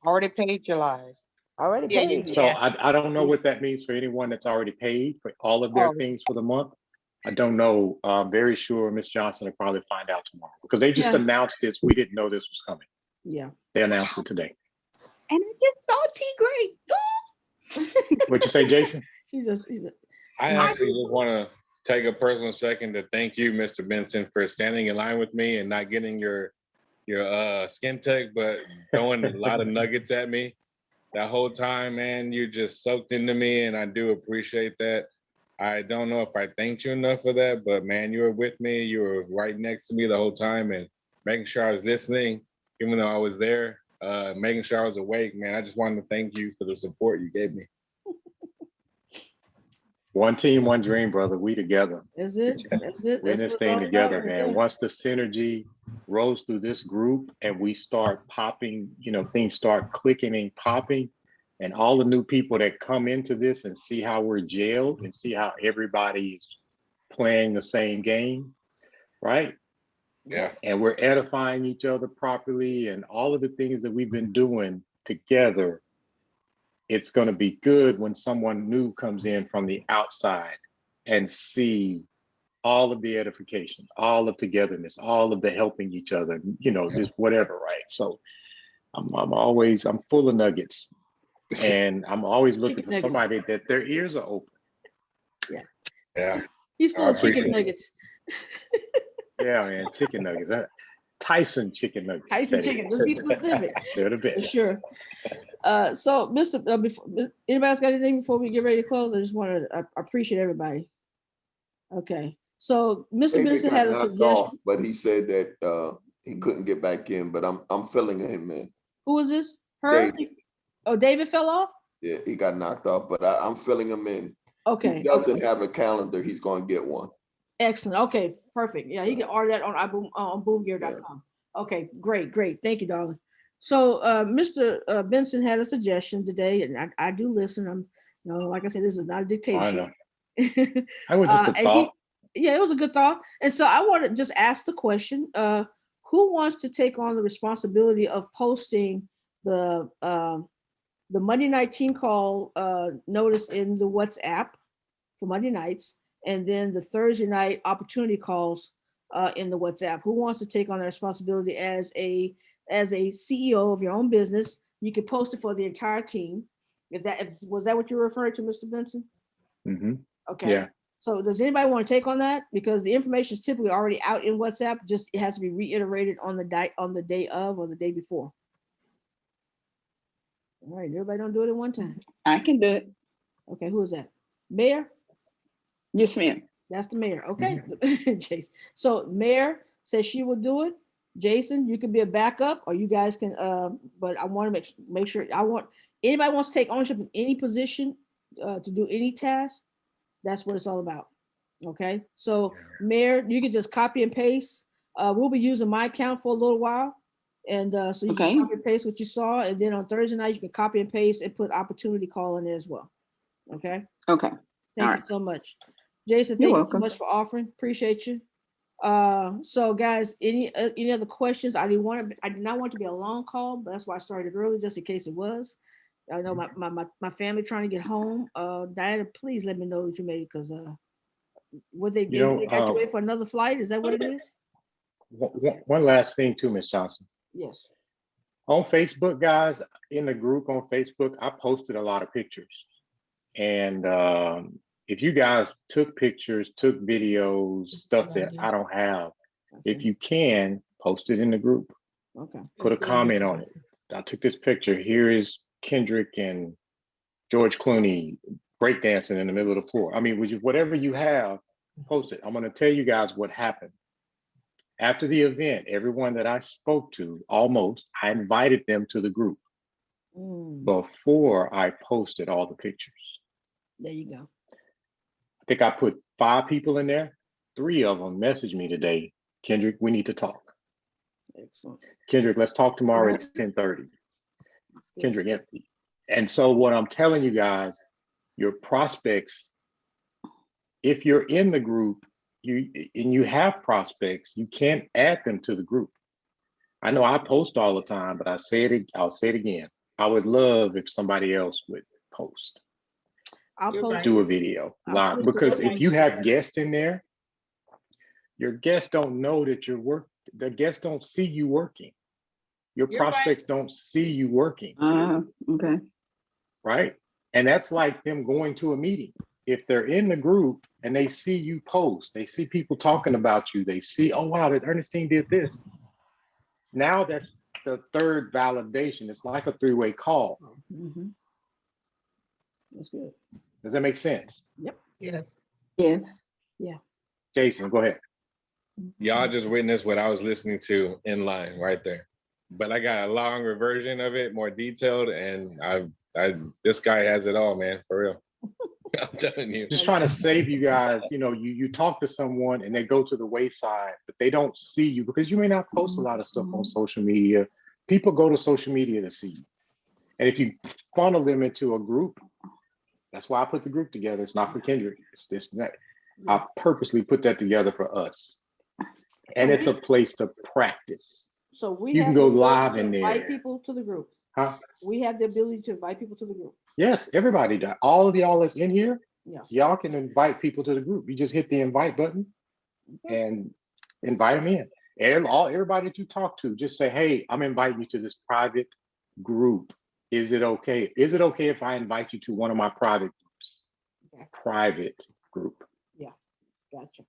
Already paid July's. Already Yeah, paid. So I don't know what that means for anyone that's already paid for all of their things for the month. I don't know. I'm very sure Ms. Johnson will probably find out tomorrow because they just announced this. We didn't know this was coming. Yeah. They announced it today. And I just saw T Great. What'd you say, Jason? I actually just want to take a personal second to thank you, Mr. Benson, for standing in line with me and not getting your skin tech, but throwing a lot of nuggets at me. That whole time, man, you just soaked into me, and I do appreciate that. I don't know if I thanked you enough for that, but man, you were with me. You were right next to me the whole time and making sure I was listening, even though I was there. making sure I was awake, man. I just wanted to thank you for the support you gave me. One team, one dream, brother. We together. Is it? Is it? We're in That's this what it's thing all together, about right man. there. Once the synergy rolls through this group and we start popping, things start clicking and popping, and all the new people that come into this and see how we're gelled and see how everybody's playing the same game, right? Yeah. And we're edifying each other properly and all of the things that we've been doing together. It's going to be good when someone new comes in from the outside and see all of the edification, all of togetherness, all of the helping each other, just whatever, right? So I'm full of nuggets, and I'm always looking for somebody that their ears are open. Yeah. He's full of chicken nuggets. Yeah, man, chicken nuggets. Tyson chicken nuggets. Tyson chicken. Let's be specific. They're the best. For sure. So, before anybody else got anything before we get ready to close? I just want to appreciate everybody. Okay. So, Mr. David Benson got had a knocked suggestion. off, but he said that he couldn't get back in. But I'm filling him in. Who is this? Her? David. Oh, David fell off? Yeah, he got knocked off, but I'm filling him in. Okay. He doesn't have a calendar. He's going to get one. Excellent. Okay, perfect. Yeah, he can order that on boomgear.com. Okay, great. Thank you, darling. So Mr. Benson had a suggestion today, and I do listen. I'm, like I said, this is not a dictatorship. I would just have thought. It was a good thought. And so I want to just ask the question, who wants to take on the responsibility of posting the Monday night team call notice in the WhatsApp for Monday nights, and then the Thursday night opportunity calls in the WhatsApp? Who wants to take on the responsibility as a CEO of your own business? You could post it for the entire team. Was that what you were referring to, Mr. Benson? Mm-hmm. Okay. Yeah. So does anybody want to take on that? Because the information is typically already out in WhatsApp. Just it has to be reiterated on the day of or the day before. All right, everybody don't do it at one time. I can do it. Okay, who is that? Mayor? Yes, ma'am. That's the mayor. Okay. Jason. So mayor says she will do it. Jason, you can be a backup, or you guys can, but I want to make sure, anybody wants to take ownership of any position to do any task, that's what it's all about. Okay. So mayor, you can just copy and paste. We'll be using my account for a little while. And so you can copy and paste what you saw. And then on Thursday night, you can copy and paste and put opportunity call in there as well. Okay. Okay. Thank you so much. Jason, thank you so much for offering. Appreciate you. So guys, any other questions? I did not want to be a long call, but that's why I started early, just in case it was. I know my family trying to get home. Diana, please let me know that you made it, because they got you away for another flight? Is that what it is? One last thing too, Ms. Johnson. Yes. On Facebook, guys, in the group on Facebook, I posted a lot of pictures. And if you guys took pictures, took videos, stuff that I don't have, if you can, post it in the group. Okay. Put a comment on it. I took this picture. Here is Kendrick and George Clooney breakdancing in the middle of the floor. I mean, whatever you have, post it. I'm going to tell you guys what happened. After the event, everyone that I spoke to, I invited them to the group before I posted all the pictures. There you go. I think I put 5 people in there. 3 of them messaged me today. Kendrick, we need to talk. Excellent. Kendrick, let's talk tomorrow at 10:30. Kendrick, and so what I'm telling you guys, your prospects, if you're in the group, you have prospects, you can't add them to the group. I know I post all the time, but I'll say it again. I would love if somebody else would post. Do a video live, because if you have guests in there, your guests don't know that the guests don't see you working. Your prospects don't see you working. Okay. Right? And that's like them going to a meeting. If they're in the group and they see you post, they see people talking about you, they see, oh wow, that Ernestine did this. Now that's the third validation. It's like a 3-way call. Mm-hmm. That's good. Does that make sense? Yep. Yes. Yes. Yeah. Jason, go ahead. Y'all just witnessed what I was listening to in line right there. but I got a longer version of it, more detailed, and this guy has it all, man, for real. I'm telling you. Just trying to save you guys, you talk to someone and they go to the wayside, but they don't see you because you may not post a lot of stuff on social media. People go to social media to see you. And if you funnel them into a group, that's why I put the group together. It's not for Kendrick. It's this. I purposely put that together for us. And it's a place to practice. So we You have can go the ability live to in invite there. people to the group. Huh? We have the ability to invite people to the group. Yes, everybody does. All of y'all that's in here, Yeah. y'all can invite people to the group. You just hit the invite button and invite them in. And everybody that you talk to, just say, hey, I'm inviting you to this private group. Is it okay? Is it okay if I invite you to one of my private groups? Okay. Private group. Yeah, gotcha.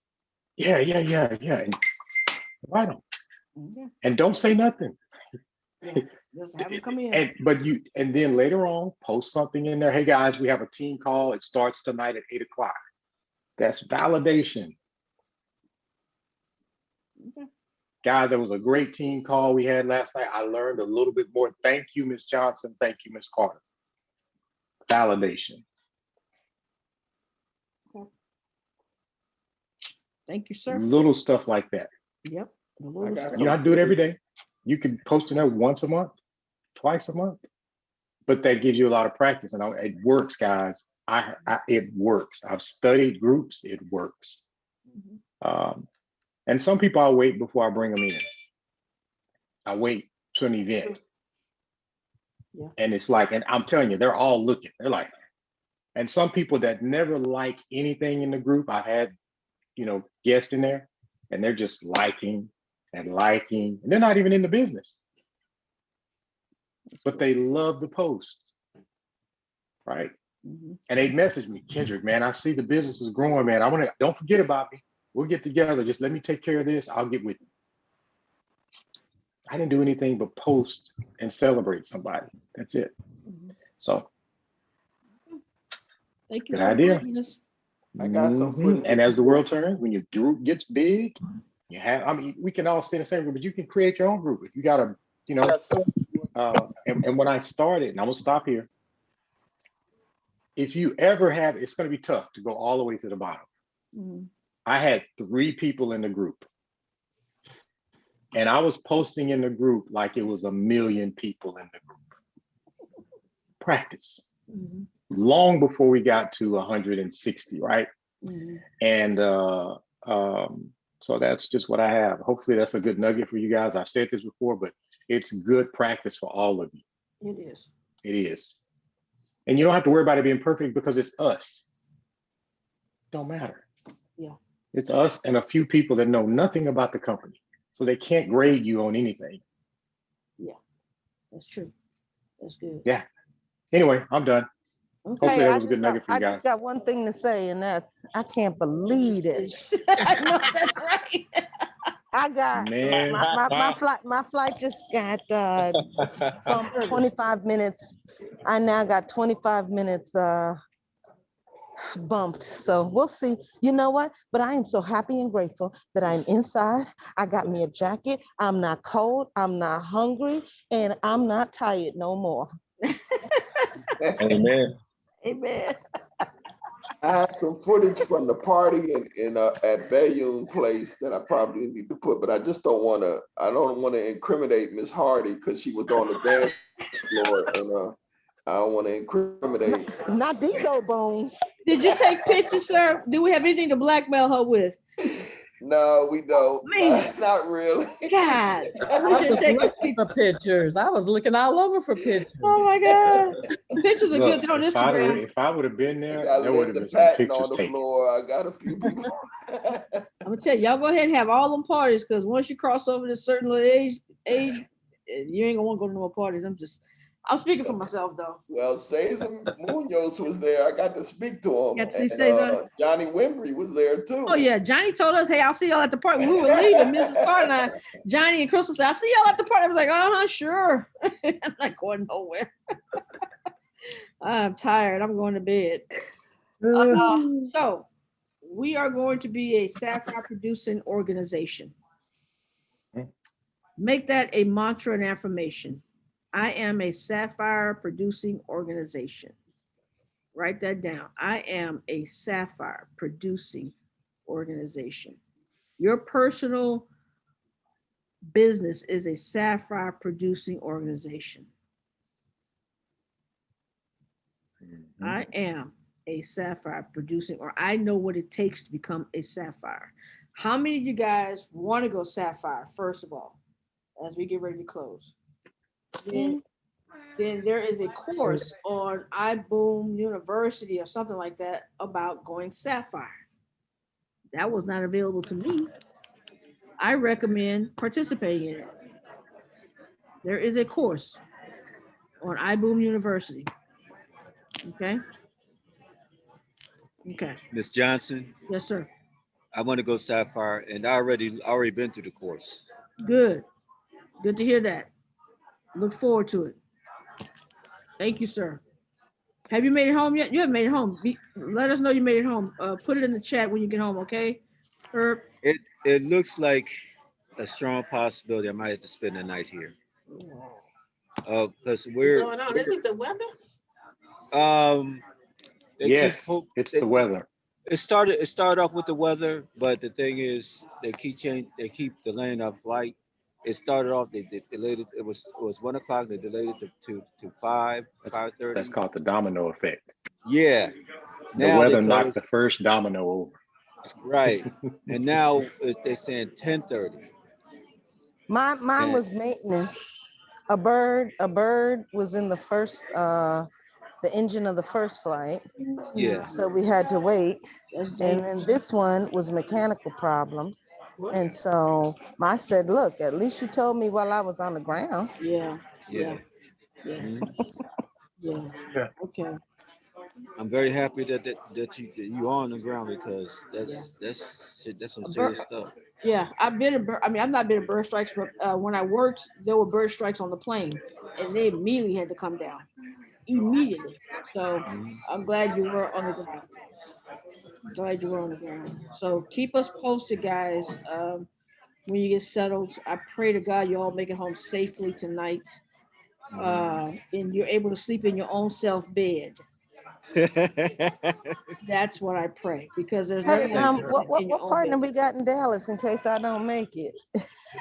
Yeah. And invite them. Okay. And don't say nothing. Yeah. Just have them come in. And then later on, post something in there. Hey guys, we have a team call. It starts tonight at 8:00. That's validation. Okay. Guys, that was a great team call we had last night. I learned a little bit more. Thank you, Ms. Johnson. Thank you, Ms. Carter. Validation. Okay. Thank you, sir. Little stuff like that. Yep. I got You don't have to do it every day. You can post in there once a month, twice a month, but that gives you a lot of practice, and it works, guys. It works. I've studied groups. It works. And some people I'll wait before I bring them in. I wait to an event. Yeah. And it's like, and I'm telling you, they're all looking. They're like, and some people that never like anything in the group, I've had, guests in there, and they're just liking, and they're not even in the business, but they love the post, right? And they message me, Kendrick, man, I see the business is growing, man. Don't forget about me. We'll get together. Just let me take care of this. I'll get with you. I didn't do anything but post and celebrate somebody. That's it. So, Thank you good for idea. inviting us. I got some footage. And as the world turns, when your group gets big, we can all stay in the same group, but you can create your own group. If you got a, and when I started, and I'm gonna stop here. If you ever have, it's gonna be tough to go all the way to the bottom. I had 3 people in the group, and I was posting in the group like it was 1 million people in the group. Practice. Long before we got to 160, right? And so that's just what I have. Hopefully that's a good nugget for you guys. I've said this before, but it's good practice for all of you. It is. It is. And you don't have to worry about it being perfect because it's us. Don't matter. Yeah. It's us and a few people that know nothing about the company. So they can't grade you on anything. Yeah, that's true. That's good. Yeah. Anyway, I'm done. Okay. Hopefully Hey, that was a good nugget for I you guys. just got one thing to say, and that's I can't believe it. I know that's right. I got Man. my flight just got bumped 25 minutes. I now got 25 minutes bumped. So we'll see. You know what? But I am so happy and grateful that I'm inside. I got me a jacket. I'm not cold. I'm not hungry, and I'm not tired no more. Amen. Amen. I have some footage from the party at Bayonne Place that I probably need to put, but I just don't want to. I don't want to incriminate Miss Hardy because she was on the dance floor, and I don't want to incriminate. Not these old bones. Did you take pictures, sir? Do we have anything to blackmail her with? No, we don't. Man. Not really. God. I was looking for pictures. I was looking all over for pictures. Oh my God. The pictures are Look, good on if Instagram. if I would have been there, I there would have Linda been some Patton pictures on the taken. floor. I got a few people. I'm gonna tell you, y'all go ahead and have all them parties because once you cross over this certain little age, you ain't gonna want to go to no more parties. I'm speaking for myself though. Well, Cesar Munoz was there. I got to speak to him. Got to see And, Cesar? Johnny Wimbrey was there too. Oh yeah, Johnny told us, hey, I'll see y'all at the party. When we were leaving, Mrs. Carter and I, Johnny and Crystal said, I'll see y'all at the party. I was like, sure. I'm not going nowhere. I'm tired. I'm going to bed. So we are going to be a Sapphire producing organization. Make that a mantra and affirmation. I am a sapphire producing organization. Write that down. I am a sapphire producing organization. Your personal business is a sapphire producing organization. I am a sapphire producing, or I know what it takes to become a sapphire. How many of you guys want to go sapphire, first of all, as we get ready to close? Then there is a course on iBoom University or something like that about going sapphire. That was not available to me. I recommend participating in it. There is a course on iBoom University. Okay. Okay. Miss Johnson, Yes, sir. I want to go Sapphire, and I already been through the course. Good. Good to hear that. Look forward to it. Thank you, sir. Have you made it home yet? You haven't made it home. Let us know you made it home. Put it in the chat when you get home, okay? Herb? It looks like a strong possibility I might have to spend the night here. Because we're Going on, is it the weather? they keep Yes, hope- it's they- the weather. It started off with the weather, but the thing is they keep delaying our flight. It started off, they delayed it, it was 1 o'clock, they delayed it to 5:30. That's called the domino effect. Yeah. The Now they weather told knocked us- the first domino over. Right. And now they're saying 10:30. Mine And- was maintenance. A bird was in the first, the engine of the first flight. Yeah. So we had to wait. That's And dangerous. then this one was mechanical problem. And so I said, look, at least you told me while I was on the ground. Yeah. Yeah. Yeah. Mhm. Yeah. Okay. I'm very happy that you are on the ground because that's some serious stuff. Yeah, I've been I've not been in bird strikes, but when I worked, there were bird strikes on the plane, and they immediately had to come down. Immediately. So I'm glad you were on the ground. Glad you were on the ground. So keep us posted, guys. When you get settled, I pray to God you all make it home safely tonight. And you're able to sleep in your own self bed. That's what I pray, because there's Hey, nothing what in your own partner bed. we got in Dallas in case I don't make it?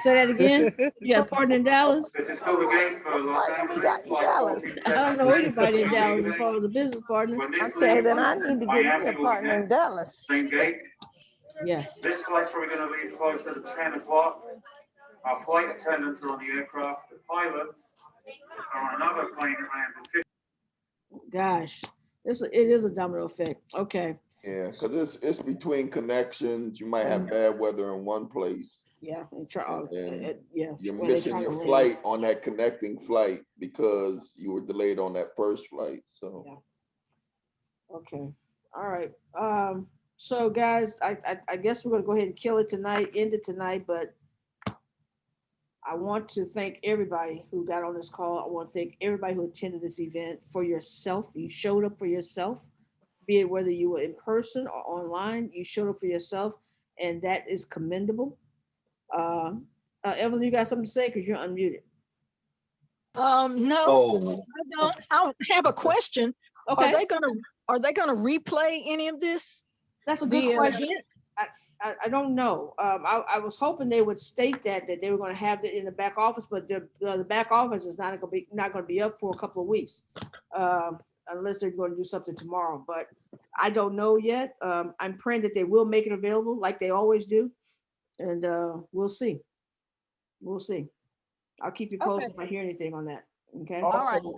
Say that again. You got a partner in Dallas? This is still the game for Los Angeles. We got in Dallas. I don't know anybody in Dallas as far as a business partner. Okay, then I need to get me a partner in Dallas. Same gate. Yes. This flight's probably going to leave close at 10 o'clock. Our flight attendants are on the aircraft. The pilots are on another plane that lands at 50. Gosh, it is a domino effect. Okay. Yeah, because it's between connections. You might have bad weather in one place. Yeah. And yeah, you're when they missing try your to land. flight on that connecting flight because you were delayed on that first flight. So Okay. All right. So guys, I guess we're gonna go ahead and kill it tonight, end it tonight, but I want to thank everybody who got on this call. I want to thank everybody who attended this event for yourself. You showed up for yourself, be it whether you were in person or online, you showed up for yourself, and that is commendable. Evelyn, you got something to say because you're unmuted. No, Oh. I don't have a question. Okay. Are they gonna replay any of this? That's a The good question. event? I don't know. I was hoping they would state that they were going to have it in the back office, but the back office is not going to be up for a couple of weeks, unless they're going to do something tomorrow. But I don't know yet. I'm praying that they will make it available like they always do, and we'll see. We'll see. I'll keep you posted if I hear anything on that. Okay. Also,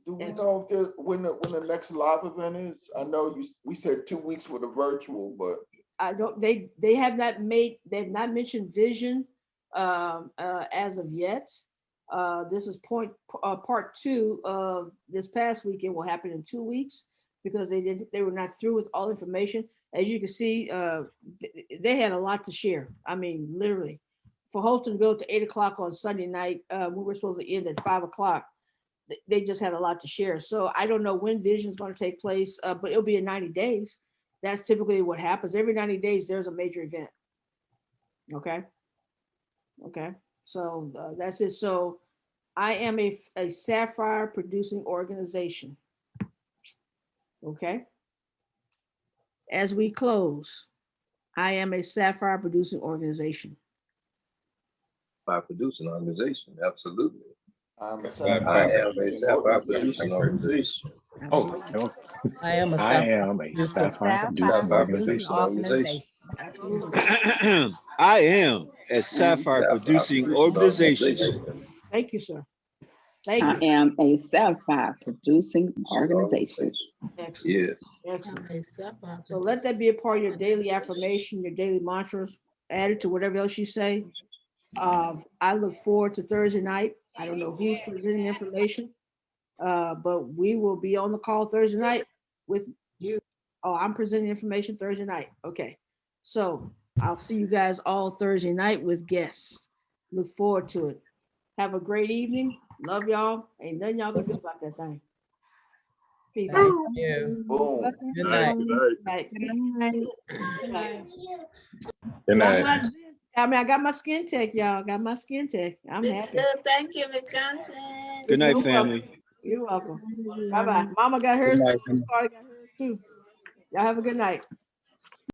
do we know if there's when the next live event is? I know we said 2 weeks with a virtual, but I don't. They have not made. They've not mentioned vision as of yet. This is part 2 of this past weekend. Will happen in 2 weeks because they were not through with all information. As you can see, they had a lot to share. I mean, literally, for Holton to go to 8 o'clock on Sunday night, we were supposed to end at 5 o'clock. They just had a lot to share. So I don't know when vision is going to take place, but it'll be in 90 days. That's typically what happens. Every 90 days, there's a major event. Okay. Okay. So that's it. So I am a sapphire producing organization. Okay. As we close, I am a sapphire producing organization. By producing organization, absolutely. I'm a I sapphire am a producing sapphire organization. producing organization. Oh, no. I am a I am a producing sapphire producing Sapphire organization. producing organization. Absolutely. I am a sapphire producing organization. Thank you, sir. Thank I you. am a sapphire producing organization. Excellent. Yes. Excellent. So let that be a part of your daily affirmation, your daily mantras, added to whatever else you say. I look forward to Thursday night. I don't know who's presenting information, but we will be on the call Thursday night with you. Oh, I'm presenting information Thursday night. Okay. So I'll see you guys all Thursday night with guests. Look forward to it. Have a great evening. Love y'all. Ain't nothing y'all can do about that thing. Peace out. Thank you. Boom. Good night. Good night. Good night. Good night. I got my skin tech, y'all. Got my skin tech. I'm happy. Thank you, Miss Johnson. Good night, You're welcome. family. You're welcome. Bye-bye. Mama got hers. Good night. Miss Carter got hers too. Y'all have a good night.